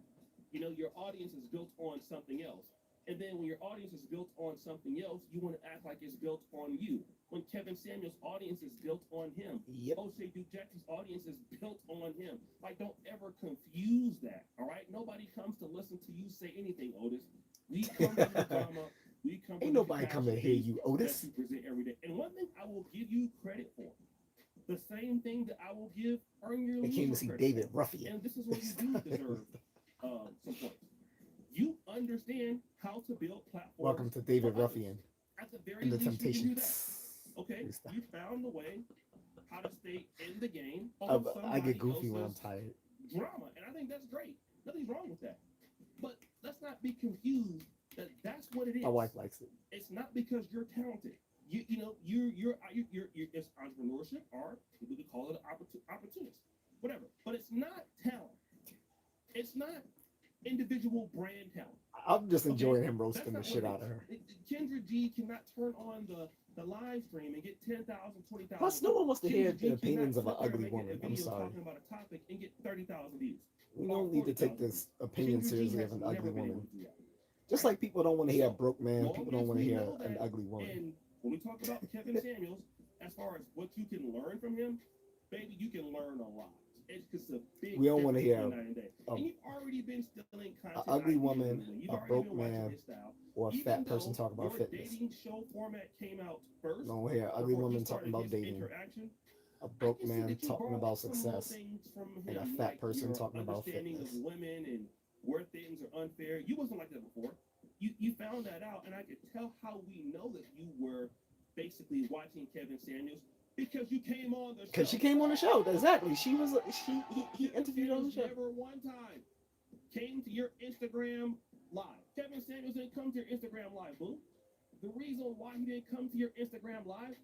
B: You know, your audience is built on something else. And then when your audience is built on something else, you want to act like it's built on you. When Kevin Samuel's audience is built on him,
A: Yep.
B: O'Shea Dujax's audience is built on him. Like, don't ever confuse that, all right? Nobody comes to listen to you say anything, Otis. We come to the drama. We come
A: Ain't nobody come to hear you, Otis.
B: that you present every day. And one thing I will give you credit for, the same thing that I will give Earn Your
A: They
B: Leisure
A: came to see
B: credit
A: David
B: for.
A: Ruffian.
B: And this is where you do deserve some points. You understand how to build platforms.
A: Welcome to David
B: for others.
A: Ruffian
B: At the very
A: and the
B: least, you can do that.
A: Temptations.
B: Okay, you found a way how to stay in the game.
A: I
B: On
A: get
B: somebody
A: goofy when I'm
B: else's
A: tired.
B: drama, and I think that's great. Nothing's wrong with that. But let's not be confused that that's what it is.
A: My wife likes it.
B: It's not because you're talented. You're it's entrepreneurship, or people could call it an opportunist, whatever. But it's not talent. It's not individual brand talent.
A: I'm just enjoying him
B: That's
A: roasting the
B: not
A: shit
B: what
A: out
B: it
A: of
B: is.
A: her.
B: Kendra G cannot turn on the live stream and get 10,000, 20,000.
A: Plus, no one wants to hear
B: Kendra G
A: the opinions of
B: cannot
A: an
B: sit there
A: ugly
B: and make
A: woman.
B: a
A: I'm
B: video
A: sorry.
B: talking about a topic and get 30,000 views.
A: We don't need to take this opinion
B: Kendra G
A: seriously
B: has
A: of an
B: never
A: ugly
B: been able
A: woman.
B: to do that.
A: Just like people don't want to hear a broke man,
B: Long
A: people don't
B: as
A: want to
B: we
A: hear
B: know
A: an
B: that,
A: ugly woman.
B: And when we talk about Kevin Samuels, as far as what you can learn from him, baby, you can learn a lot. It's just a big.
A: We don't want to hear
B: difference between night and day. And you've already been stealing content.
A: an ugly
B: ideas
A: woman,
B: from him. You've
A: a
B: already
A: broke
B: been watching
A: man,
B: his style.
A: or a
B: Even
A: fat person
B: though
A: talk about
B: your
A: fitness.
B: dating show format came out first.
A: Don't hear an ugly
B: before he
A: woman
B: started
A: talking about
B: his
A: dating,
B: interaction.
A: a broke
B: I can see
A: man
B: that you
A: talking
B: borrowed
A: about
B: some little
A: success,
B: things from
A: and a
B: him,
A: fat
B: like
A: person
B: your
A: talking about
B: understanding
A: fitness.
B: of women and where things are unfair. You wasn't like that before. You found that out, and I could tell how we know that you were basically watching Kevin Samuels because you came on the show.
A: Because she came on the show, exactly. He interviewed on the show.
B: Never one time came to your Instagram live. Kevin Samuels didn't come to your Instagram live, boo. The reason why he didn't come to your Instagram live,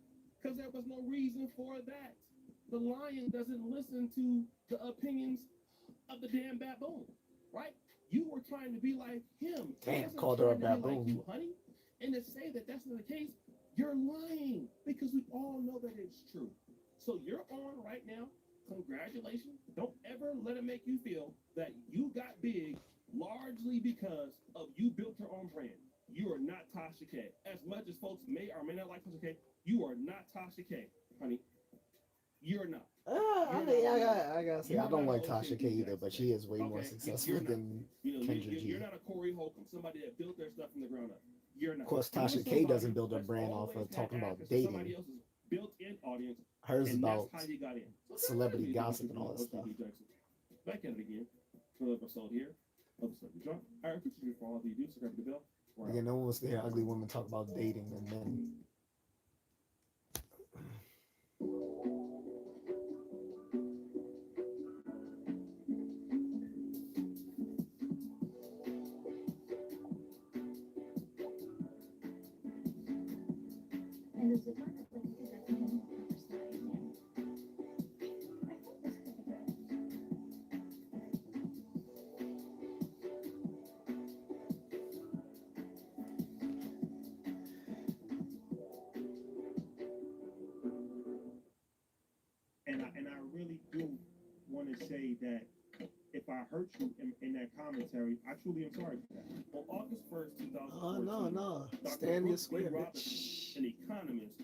B: because there was no reason for that. The lion doesn't listen to the opinions of the damn baboon, right? You were trying to be like him.
A: Damn, called her a baboon.
B: Like you, honey. And to say that that's not the case, you're lying because we all know that it's true. So you're on right now. Congratulations. Don't ever let it make you feel that you got big largely because of you built your own brand. You are not Tasha K. As much as folks may or may not like Tasha K, you are not Tasha K, honey. You're not.
A: I gotta say, I don't like Tasha K either, but she is way more successful than Kendra G.
B: You're not a Corey Holcomb, somebody that built their stuff from the ground up. You're not.
A: Of course, Tasha K doesn't build her brand off of talking about dating.
B: Somebody else's built-in audience.
A: Hers is
B: And
A: about
B: that's how you got in.
A: celebrity gossip and all that stuff.
B: Back at it again. Another episode here. Of Celebrity Drunk. All right, picture for all of you. Do subscribe to the bell.
A: Again, no one wants to hear ugly women talk about dating and men.
F: And there's a ton of things that can be oversized. I think this could be good.
J: And I really do want to say that if I hurt you in that commentary, I truly am sorry for that.
B: On August 1st, 2014,
A: Oh, no.
B: Dr.
A: Stand your
B: Brooks B.
A: square,
B: Robinson,
A: bitch.
B: an economist,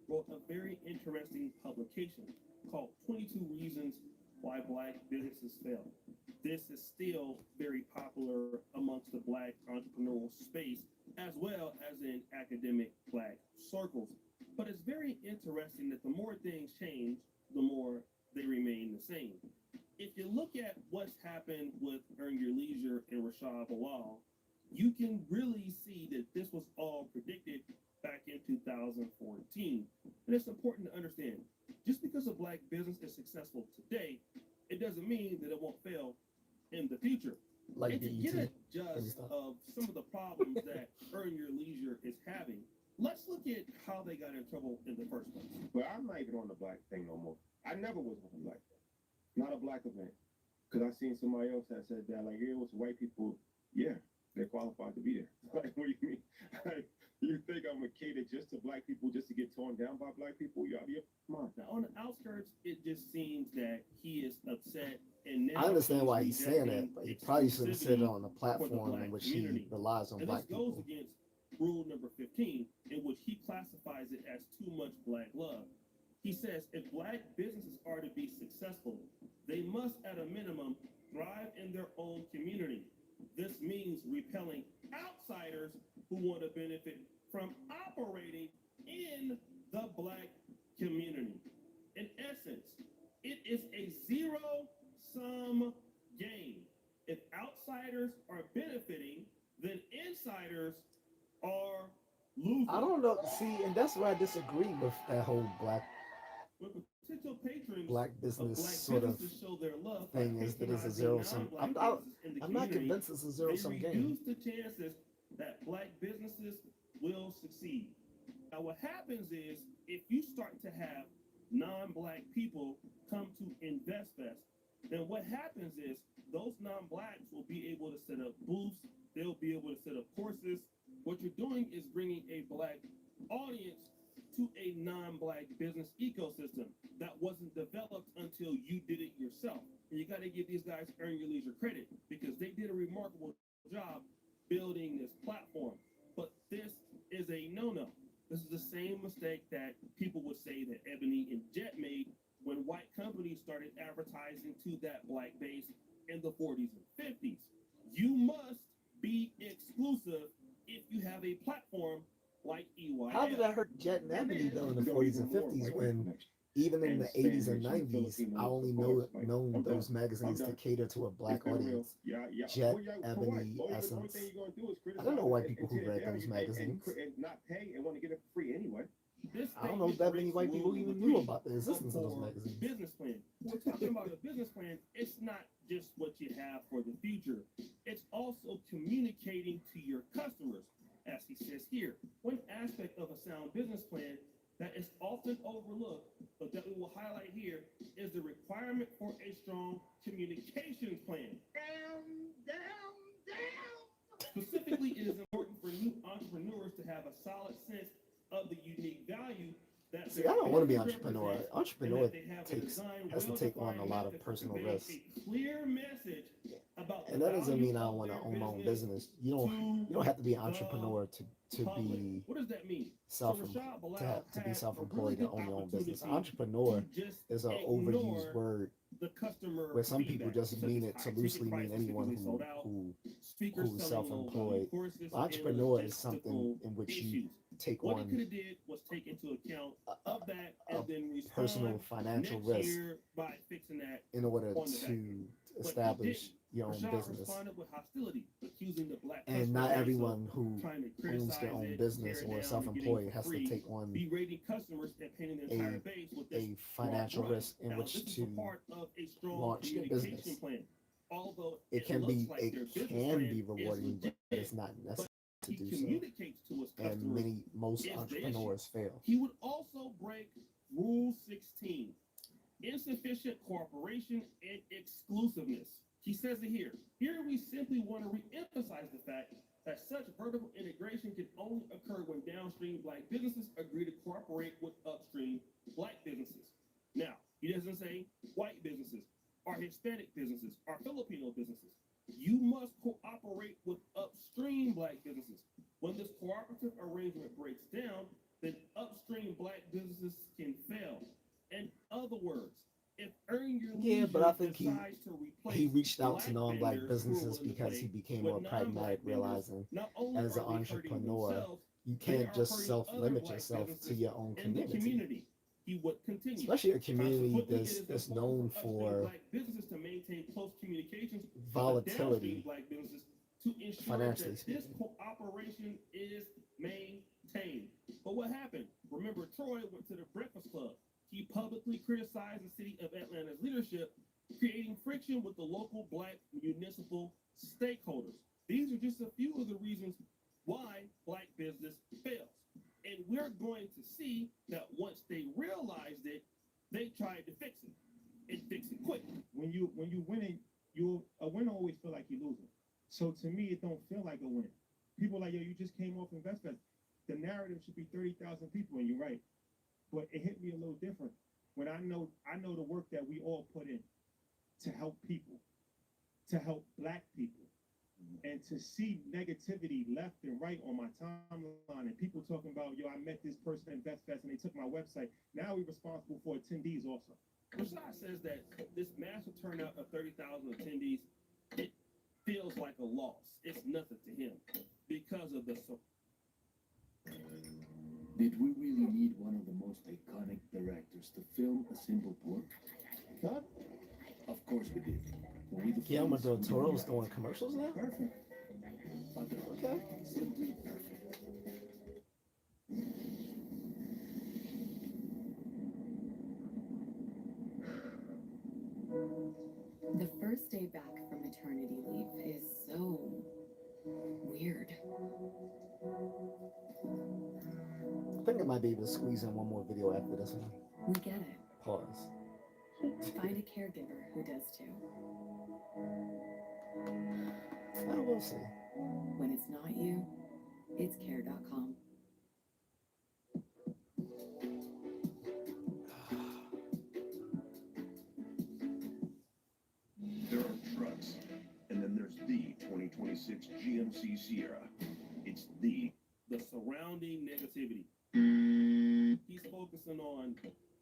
B: wrote a very interesting publication called 22 Reasons Why Black Businesses Fail. This is still very popular amongst the Black entrepreneurial space, as well as in academic Black circles. But it's very interesting that the more things change, the more they remain the same. If you look at what's happened with Earn Your Leisure and Rashad Bilal, you can really see that this was all predicted back in 2014. And it's important to understand, just because a Black business is successful today, it doesn't mean that it won't fail in the future.
A: Like
B: And to get
A: BET.
B: a gist of some of the problems that Earn Your Leisure is having, let's look at how they got in trouble in the first place.
J: But I'm not even on the black thing no more. I never was on the black thing. Not a black event. Because I seen somebody else that said that, like, yeah, it was white people. Yeah, they're qualified to be there. Like, what do you mean? Like, you think I'm gonna cater just to black people just to get torn down by black people? Y'all, come on.
B: Now, on the outskirts, it just seems that he is upset. And now
A: I understand why he's
B: he's
A: saying that, but he probably shouldn't say it on a
B: exclusivity
A: platform in
B: black
A: which
B: community.
A: he relies on
B: And
A: black
B: this goes
A: people.
B: against rule number 15, in which he classifies it as too much black love. He says if black businesses are to be successful, they must, at a minimum, thrive in their own community. This means repelling outsiders who want to benefit from operating in the black community. In essence, it is a zero-sum game. If outsiders are benefiting, then insiders are losing.
A: I don't know. See, and that's where I disagree with that whole
B: When potential patrons
A: black
B: of
A: business
B: black
A: sort of
B: businesses show their love
A: thing
B: by
A: is that it's a
B: patronizing
A: zero sum.
B: non-black businesses in the
A: I'm not
B: community,
A: convinced it's a zero
B: they
A: sum game.
B: reduce the chances that black businesses will succeed. Now, what happens is if you start to have non-black people come to InvestFest, then what happens is those non-blacks will be able to set up booths. They'll be able to set up courses. What you're doing is bringing a black audience to a non-black business ecosystem that wasn't developed until you did it yourself. And you got to give these guys earn your leisure credit because they did a remarkable job building this platform. But this is a no-no. This is the same mistake that people would say that Ebony and Jet made when white companies started advertising to that black base in the 40s and 50s. You must be exclusive if you have a platform like EYL.
A: How did that hurt Jet and Ebony though in the 40s and 50s when even in the 80s and 90s, I only known those magazines to cater to a black audience. Jet, Ebony, Essence. I don't know white people who read those magazines.
J: And not pay and want to get it for free anyway.
A: I don't know that many white people even knew about the existence of those magazines.
B: Business plan. We're talking about a business plan. It's not just what you have for the future. It's also communicating to your customers. As he says here, one aspect of a sound business plan that is often overlooked, but that we will highlight here, is the requirement for a strong communications plan.
I: Down.
B: Specifically, it is important for new entrepreneurs to have a solid sense of the unique value that
A: See, I don't want to be an entrepreneur. Entrepreneur has to take on a lot of personal risks.
B: Clear message about
A: and that doesn't mean I don't want to own my own business. You don't have to be an entrepreneur to be
B: what does that mean?
A: to be self-employed and own your own business. Entrepreneur is an overused word where some people just mean it to loosely mean anyone who's self-employed. Entrepreneur is something in which you take
B: what
A: on
B: could have did was take into account of that and then
A: personal financial risk
B: by fixing that
A: in order to establish your own business.
B: With hostility, accusing the black
A: and not everyone who owns their own business or is self-employed has to take on
B: berating customers and painting the entire base with
A: a financial risk in which to launch their business.
B: Although
A: it can be rewarding, but it's not necessary to do so. And most entrepreneurs fail.
B: He would also break Rule 16, insufficient cooperation and exclusiveness. He says it here. Here we simply want to re-emphasize the fact that such vertical integration can only occur when downstream black businesses agree to cooperate with upstream black businesses. Now, he doesn't say white businesses, or Hispanic businesses, or Filipino businesses. You must cooperate with upstream black businesses. When this cooperative arrangement breaks down, then upstream black businesses can fail. In other words, if Earn Your Leisure
A: but I think
B: he
A: reached out to non-black businesses because he became more pragmatic, realizing as an entrepreneur, you can't just self-limit yourself to your own community.
B: He would continue,
A: especially a community that's known for
B: black businesses to maintain close communications
A: volatility,
B: black businesses to ensure
A: financially
B: that this cooperation is maintained. But what happened? Remember, Troy went to the Breakfast Club. He publicly criticized the city of Atlanta's leadership, creating friction with the local black municipal stakeholders. These are just a few of the reasons why black business fails. And going to see that once they realized it, they tried to fix it and fix it quick.
J: When you winning, a winner always feel like you're losing. So to me, it don't feel like a win. People are like, yo, you just came off InvestFest. The narrative should be 30,000 people, and you're right. But it hit me a little different when I know the work that we all put in to help people, to help Black people, and to see negativity left and right on my timeline, and people talking about, yo, I met this person at InvestFest and they took my website. Now we're responsible for attendees also.
B: Rashad says that this massive turnout of 30,000 attendees, it feels like a loss. It's nothing to him because of the
H: Did we really need one of the most iconic directors to film a simple pork?
J: Huh?
H: Of course we did. When we
A: Guillermo del
H: filmed
A: Toro's
H: Right.
A: doing commercials now?
H: Perfect.
A: Okay.
H: Simply perfect.
D: The first day back from maternity leave is so weird.
A: I think I might be able to squeeze in one more video after this one.
D: We get it.
A: Pause.
D: Find a caregiver who does too.
A: We'll see.
D: When it's not you, it's care.com.
H: There are trucks, and then there's the 2026 GMC Sierra. It's the
B: surrounding negativity. He's focusing on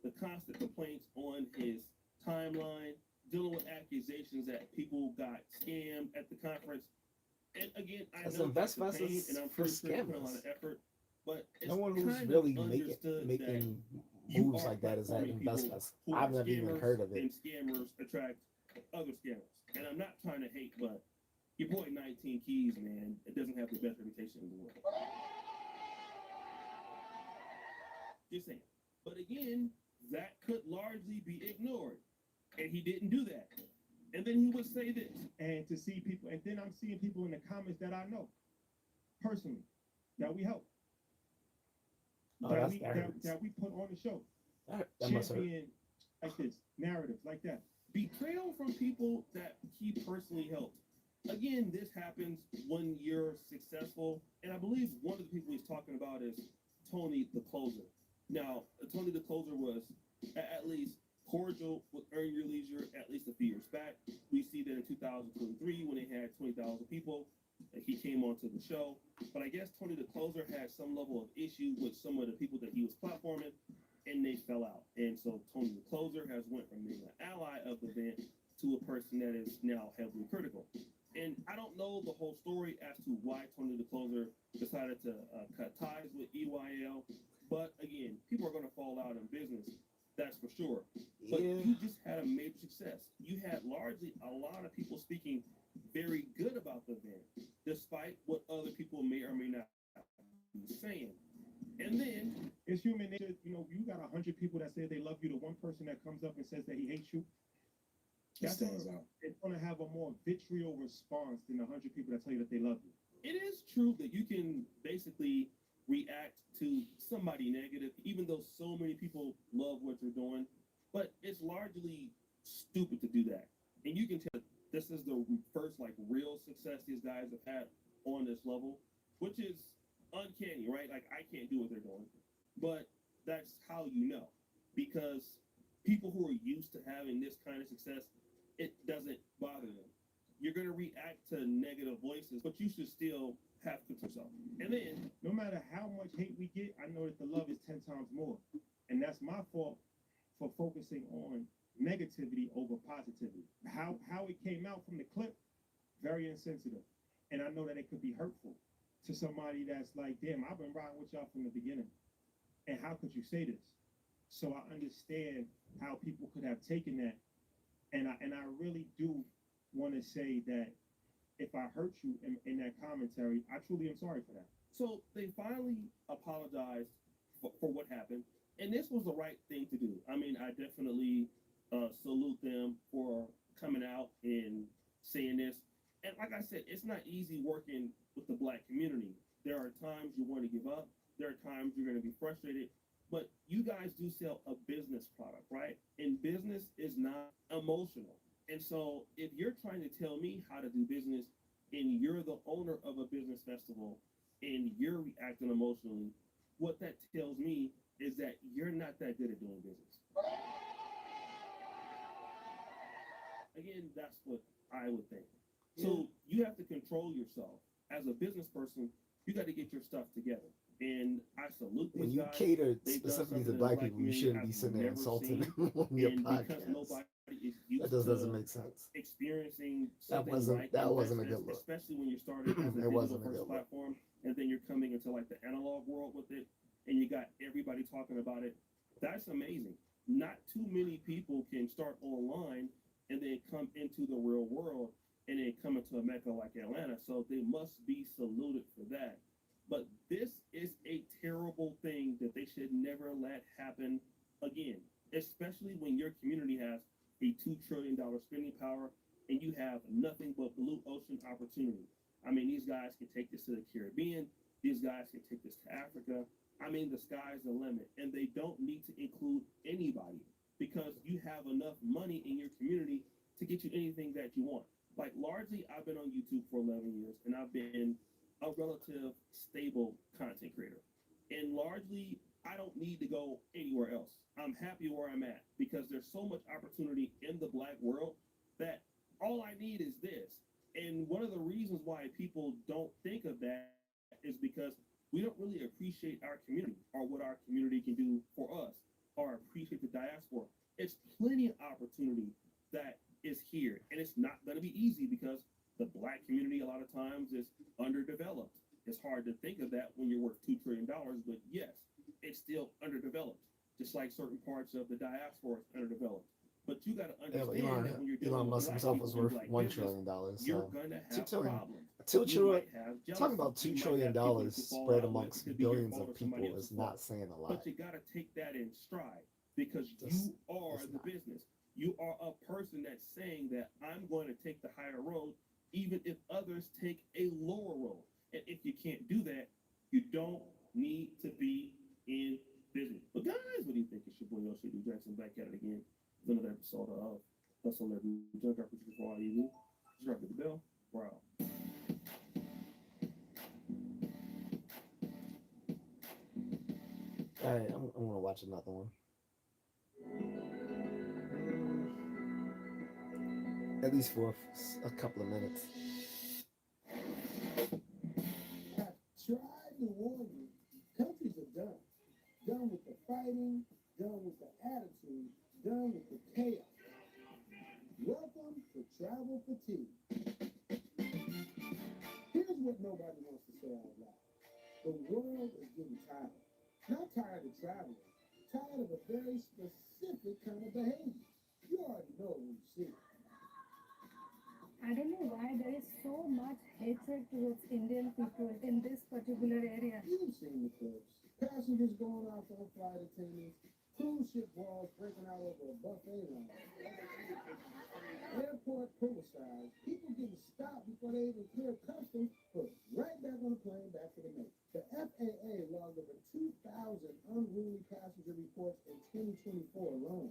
B: the constant complaints on his timeline, dealing with accusations that people got scammed at the conference. And again, I
A: As
B: know that's a
A: InvestFest
B: pain,
A: is
B: and I'm
A: for
B: pretty sure he put a lot
A: scammers.
B: of effort, but it's
A: No one who's
B: kind
A: really
B: of understood
A: making
B: you
A: moves
B: are
A: like that is at
B: platforming people
A: InvestFest.
B: who are
A: I've never even
B: scammers,
A: heard of it.
B: and scammers attract other scammers. And I'm not trying to hate, but your boy 19 Keys, man, it doesn't have the best reputation in the world. Just saying. But again, that could largely be ignored. And he didn't do that. And then he would say this.
J: And to see people, and then I'm seeing people in the comments that I know personally that we help,
A: Oh,
J: that
A: that
J: we put on the show,
A: that must hurt.
J: champion like this, narratives like that.
B: Betrayal from people that he personally helped. Again, this happens when you're successful. And I believe one of the people he's talking about is Tony the Closer. Now, Tony the Closer was at least cordial with Earn Your Leisure at least a few years back. We see that in 2023 when they had 20,000 people, he came onto the show. But I guess Tony the Closer had some level of issue with some of the people that he was platforming, and they fell out. And so Tony the Closer has went from being an ally of the event to a person that is now heavily critical. And I don't know the whole story as to why Tony the Closer decided to cut ties with EYL. But again, people are going to fall out in business. That's for sure. But you just had a major success. You had largely a lot of people speaking very good about the event, despite what other people may or may not be saying. And then
J: It's human nature. You know, you got 100 people that say they love you. The one person that comes up and says that he hates you, it's going to have a more vitriol response than 100 people that tell you that they love you.
B: it is true that you can basically react to somebody negative, even though so many people love what you're doing. But it's largely stupid to do that. And you can tell this is the first like real success these guys have had on this level, which is uncanny, right? Like I can't do what they're doing, but that's how you know, because people who are used to having this kind of success, it doesn't bother them. You're going to react to negative voices, but you should still have to yourself. And then,
J: No matter how much hate we get, I know that the love is 10 times more. And that's my fault for focusing on negativity over positivity. How it came out from the clip, very insensitive. And I know that it could be hurtful to somebody that's like, damn, I've been riding with y'all from the beginning. And how could you say this? So I understand how people could have taken that. And I really do want to say that if I hurt you in that commentary, I truly am sorry for that.
B: so they finally apologized for what happened. And this was the right thing to do. I mean, I definitely salute them for coming out and saying this. And like I said, it's not easy working with the Black community. There are times you want to give up. There are times you're going to be frustrated, but you guys do sell a business product, right? And business is not emotional. And so if you're trying to tell me how to do business and you're the owner of a business festival and you're reacting emotionally, what that tells me is that you're not that good at doing business. Again, that's what I would think. So you have to control yourself. As a business person, you got to get your stuff together. And I salute these
A: When you
B: guys.
A: cater
B: They've done
A: specifically to
B: something
A: black
B: that
A: people, you shouldn't be sitting there
B: never
A: insulting
B: seen.
A: them on your
B: And because
A: podcast.
B: nobody is used
A: That just
B: to
A: doesn't make sense.
B: experiencing
A: That
B: something
A: wasn't
B: like
A: that wasn't a
B: investments,
A: good look.
B: especially when you're starting as a
A: It
B: digital
A: wasn't a
B: first
A: good look.
B: platform, and then you're coming into like the analog world with it, and you got everybody talking about it. That's amazing. Not too many people can start online and then come into the real world and then come into a mecca like Atlanta. So they must be saluted for that. But this is a terrible thing that they should never let happen again, especially when your community has a $2 trillion spending power and you have nothing but blue ocean opportunity. I mean, these guys can take this to the Caribbean. These guys can take this to Africa. I mean, the sky's the limit. And they don't need to include anybody because you have enough money in your community to get you anything that you want. Like, largely, I've been on YouTube for 11 years, and I've been a relative stable content creator. And largely, I don't need to go anywhere else. I'm happy where I'm at because there's so much opportunity in the black world that all I need is this. And one of the reasons why people don't think of that is because we don't really appreciate our community or what our community can do for us or appreciate the diaspora. It's plenty of opportunity that is here. And it's not going to be easy because the black community a lot of times is underdeveloped. It's hard to think of that when you're worth $2 trillion, but yes, it's still underdeveloped. Just like certain parts of the diaspora is underdeveloped. But you got to understand that when you're dealing
A: Elon
B: with
A: Musk
B: black
A: himself
B: people
A: was
B: in
A: worth
B: black
A: $1
B: business,
A: trillion.
B: you're
A: So
B: gonna
A: $2
B: have
A: trillion.
B: problems.
A: $2
B: You
A: trillion.
B: might have jealousy.
A: Talking about
B: You
A: $2
B: might
A: trillion
B: have people that you fall
A: spread
B: out with.
A: amongst
B: It could be your
A: billions
B: fault
A: of
B: or somebody
A: people
B: else's
A: is
B: fault.
A: not saying a lot.
B: But you got to take that in stride because
A: Just-
B: you are
A: it's
B: the
A: not.
B: business. You are a person that's saying that I'm going to take the higher road, even if others take a lower road. And if you can't do that, you don't need to be in business. But guys, what do you think? It's your boy Yoshi D. Jackson back at it again. With another episode of Hustle Every Junk Up for Avid. Strike the bell. We're out.
A: All right, I'm gonna watch another one. At least for a couple of minutes.
C: Have tried to warn you. Countries are done. Done with the fighting, done with the attitude, done with the chaos. Welcome to travel fatigue. Here's what nobody wants to say out loud. The world is getting tired. Not tired of traveling, tired of a very specific kind of behavior. You already know when you see it.
F: I don't know why there is so much hatred towards Indian people in this particular area.
C: You've seen the clips. Passengers going off on flight attendants, cruise ship walls breaking out over a buffet line. Airport poolside, people getting stopped before they even clear customs, put right back on the plane back to the mate. The FAA logged over 2,000 unruly passenger reports in 2024 alone.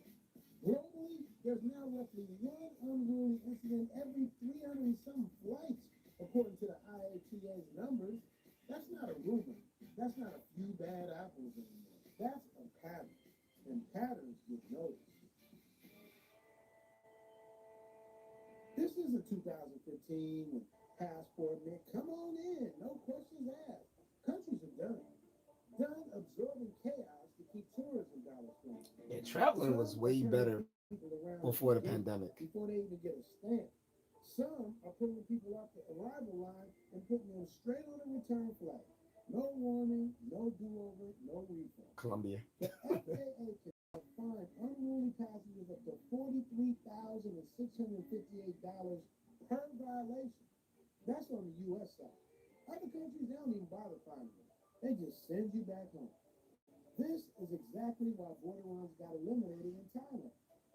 C: Globally, there's now roughly one unruly incident every 300 and some flights, according to the IATA's numbers. That's not a rumor. That's not a few bad apples anymore. That's a pattern. And patterns get noticed. This isn't 2015 with passport Nick. Come on in. No questions asked. Countries are done. Done absorbing chaos to keep tourism dollars flowing.
A: Yeah, traveling was way better before the pandemic.
C: Before they even get a stamp. Some are pulling people off the arrival line and putting them straight on a return flight. No warning, no do-over, no refund.
A: Colombia.
C: The FAA can fine unruly passengers up to $43,658 per violation. That's on the U.S. side. Other countries, they don't even bother finding them. They just send you back home. This is exactly why border runs got eliminated in Thailand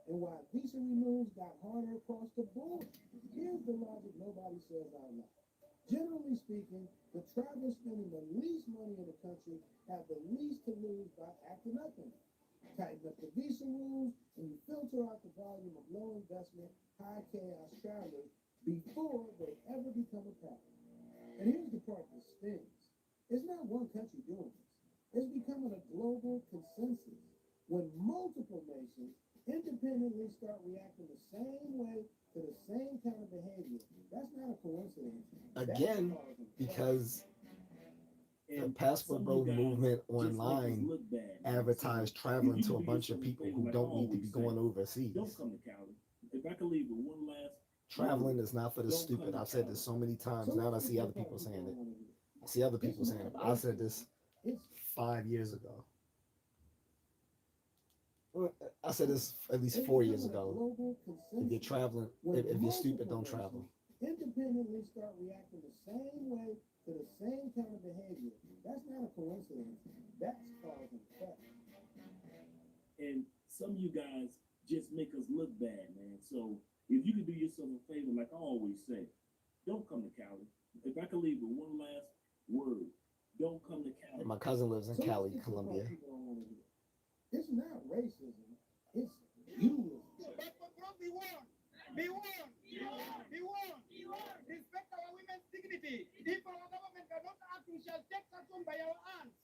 C: and why visa renewals got harder across the board. Here's the logic nobody says out loud. Generally speaking, the traveler spending the least money in the country have the least to lose by acting up in it. Tighten up the visa rules, and you filter out the volume of low investment, high chaos travelers before they ever become a problem. And here's the part that stings. It's not one country doing this. It's becoming a global consensus. When multiple nations independently start reacting the same way to the same kind of behavior, that's not a coincidence.
A: Again, because the passport bro movement online advertised traveling to a bunch of people who don't need to be going overseas.
B: Don't come to Cali. If I could leave with one last
A: Traveling is not for the stupid. I've said this so many times. Now I see other people saying it. I see other people saying it. But I said this 5 years ago. I said this at least 4 years ago. If you're traveling, if you're stupid, don't travel.
C: Independently start reacting the same way to the same kind of behavior. That's not a coincidence. That's cause and effect.
B: and some of you guys just make us look bad, man. So if you could do yourself a favor, like I always say, don't come to Cali. If I could leave with one last word, don't come to Cali.
A: My cousin lives in Cali, Colombia.
C: It's not racism. It's you.
K: Be warned. Be warned. Be warned. Respect our women's dignity. If our government cannot act, we shall take action by our hands.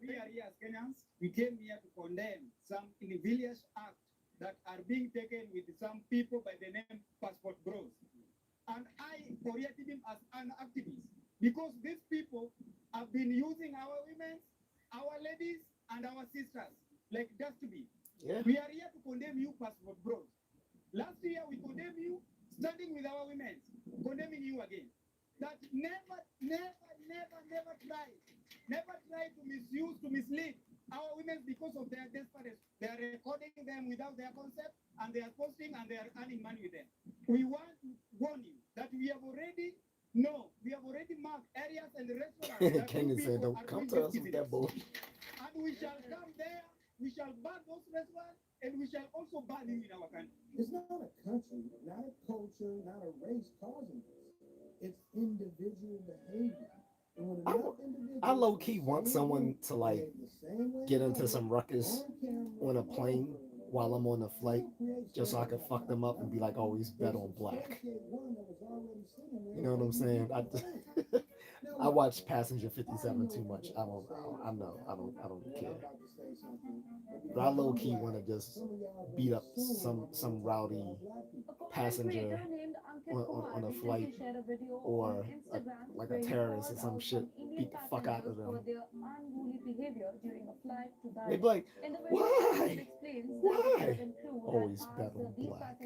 K: We are here as Kenyans. We came here to condemn some invidious acts that are being taken with some people by the name Passport Bros. And I oriented him as an activist because these people have been using our women, our ladies, and our sisters like just to be.
A: Yeah.
K: We are here to condemn you, Passport Bros. Last year we condemned you, standing with our women, condemning you again. That never try to misuse, to mislead our women because of their desperate. They are recording them without their consent, and they are posting and they are earning money with them. We want to warn you that we have already marked areas and restaurants.
A: Kenyon said, don't come to us with that bullshit.
K: And we shall come there, we shall ban those restaurants, and we shall also ban you in our country.
C: It's not a country, not a culture, not a race causing this. It's individual behavior.
A: I low key want someone to like get into some ruckus on a plane while I'm on the flight, just so I can fuck them up and be like, always bet on black. You know what I'm saying? I watch Passenger 57 too much. I don't care. But I low key want to just beat up some rowdy passenger on a flight, or like a terrorist or some shit. Beat the fuck out of them. They'd be like, why? Why? Always bet on black.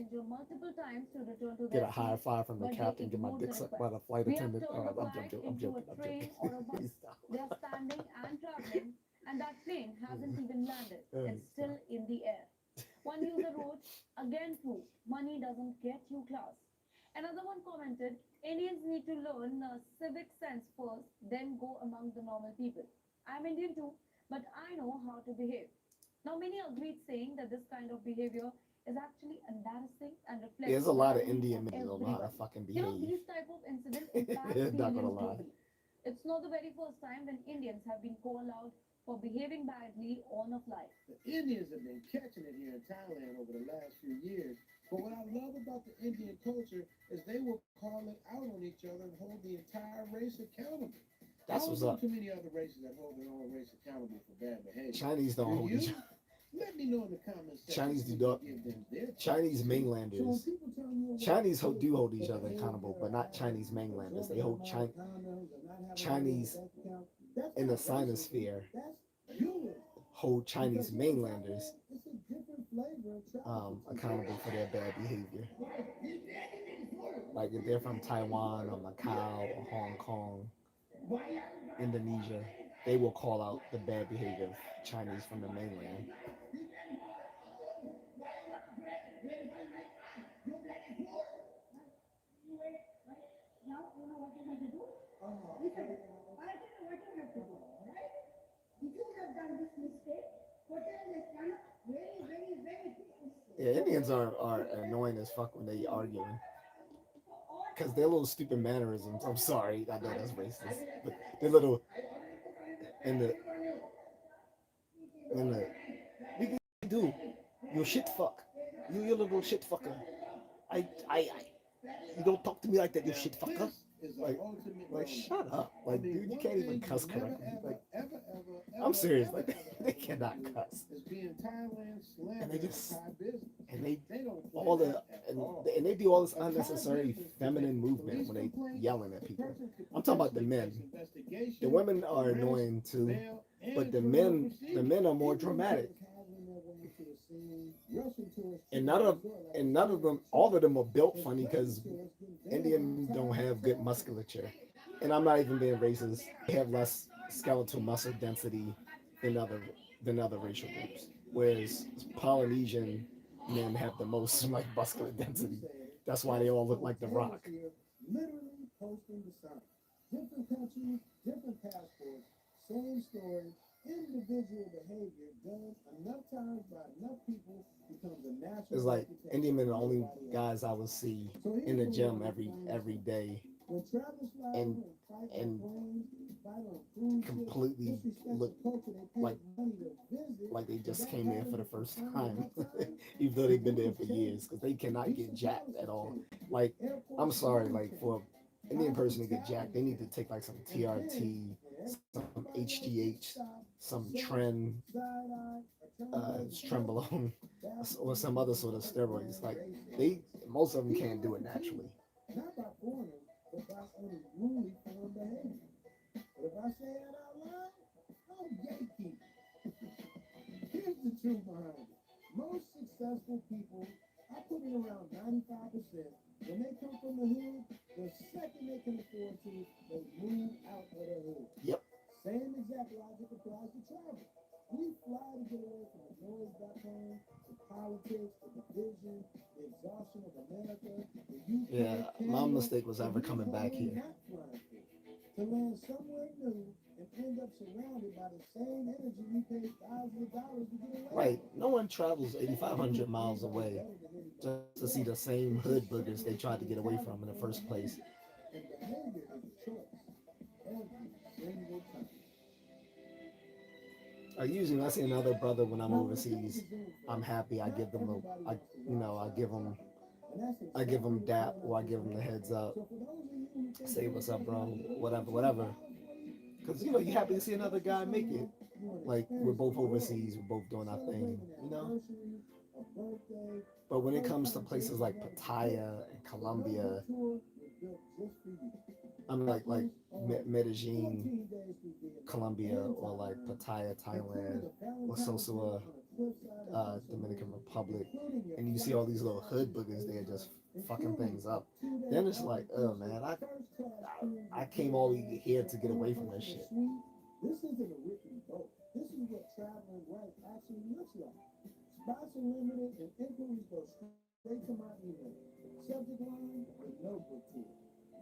A: Get a high five from the captain. Get my dick sucked by the flight attendant. I'm joking.
G: They're standing and traveling, and that plane hasn't even landed. It's still in the air. One user wrote, again proof, money doesn't get you class. Another one commented, Indians need to learn civic sense first, then go among the normal people. I'm Indian too, but I know how to behave. Now many agreed saying that this kind of behavior is actually embarrassing and reflects.
A: There's a lot of Indian men who don't know how to fucking behave.
G: You know, these type of incidents impact the
A: Not gonna
G: Indians
A: lie.
G: globally. It's not the very first time when Indians have been called out for behaving badly on a flight.
C: The Indians have been catching it here in Thailand over the last few years. But what I love about the Indian culture is they will call it out on each other and hold the entire race accountable.
A: That's what's up.
C: Too many other races that hold their own race accountable for bad behavior.
A: Chinese don't hold each other.
C: Let me know in the comments section.
A: Chinese do not. Chinese mainlanders. Chinese do hold each other accountable, but not Chinese mainlanders. They hold Chinese in the sinosphere hold Chinese mainlanders accountable for their bad behavior. Like if they're from Taiwan or Macau or Hong Kong, Indonesia, they will call out the bad behavior of Chinese from the mainland. Yeah, Indians are annoying as fuck when they arguing. Because their little stupid mannerisms, I'm sorry, I know that's racist, but their little And the we can do you shit fuck. You little shit fucker. I you don't talk to me like that, you shit fucker. Like shut up. Like dude, you can't even cuss correctly. Like I'm serious, like they cannot cuss. And they just and they all the and they do all this unnecessary feminine movement when they yelling at people. I'm talking about the men. The women are annoying too, but the men are more dramatic. And none of them, all of them are built funny because Indians don't have good musculature. And I'm not even being racist. They have less skeletal muscle density than other racial groups. Whereas Polynesian men have the most like muscular density. That's why they all look like The Rock.
C: Literally posting the sign. Different countries, different passports, same story. Individual behavior done enough times by enough people becomes a natural.
A: It's like Indian men are the only guys I would see in the gym every day, and completely look like they just came there for the first time, even though they've been there for years, because they cannot get jacked at all. Like I'm sorry, like for an Indian person to get jacked, they need to take like some TRT, some HGH, some Trenbolone, or some other sort of steroids. Like most of them can't do it naturally.
C: Not by foreigners, but by unruly foreign behavior. But if I say that out loud, I'm gatekeeping. Here's the truth behind it. Most successful people, I put it around 95%. When they come from the hood, the second they can afford to, they move out of their hood.
A: Yep.
C: Same exact logic applies to travel. We fly to get away from the noise back home, the politics, the division, the exhaustion of America, the UK.
A: Yeah, my mistake was ever coming back here.
C: To land somewhere new and end up surrounded by the same energy we paid thousands of dollars to get away.
A: Right. No one travels 8,500 miles away just to see the same hood boogers they tried to get away from in the first place.
C: And behavior is a choice every single time.
A: Usually when I see another brother when I'm overseas, I'm happy. I give them I give them dap, or I give them the heads up. Say what's up, bro. Whatever. Because you're happy to see another guy make it. Like we're both overseas, we're both doing our thing. But when it comes to places like Pattaya and Colombia, I'm like Medellin, Colombia, or like Pattaya, Thailand, or Sosua, Dominican Republic, and you see all these little hood boogers there just fucking things up. Then it's like, oh man, I came all here to get away from this shit.
C: This isn't a written boat. This is what traveling right actually looks like. Spots are limited and inquiries go straight to my email. Subject line, the notebook tour.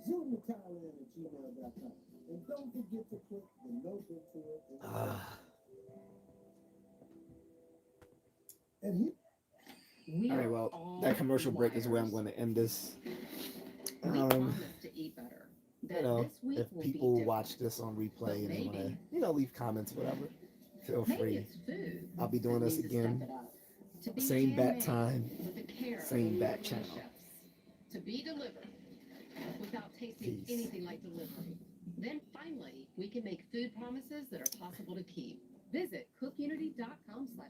C: Zoom to Thailand@gmail.com. And don't forget to click the notebook tour. And
A: all right, well, that commercial break is where I'm going to end this.
D: To eat better.
A: If people watch this on replay and they want to, leave comments, whatever, feel free. I'll be doing this again. Same bat time, same bat channel.
D: To be delivered without tasting anything like delivery. Then finally, we can make food promises that are possible to keep. Visit cookunity.com/.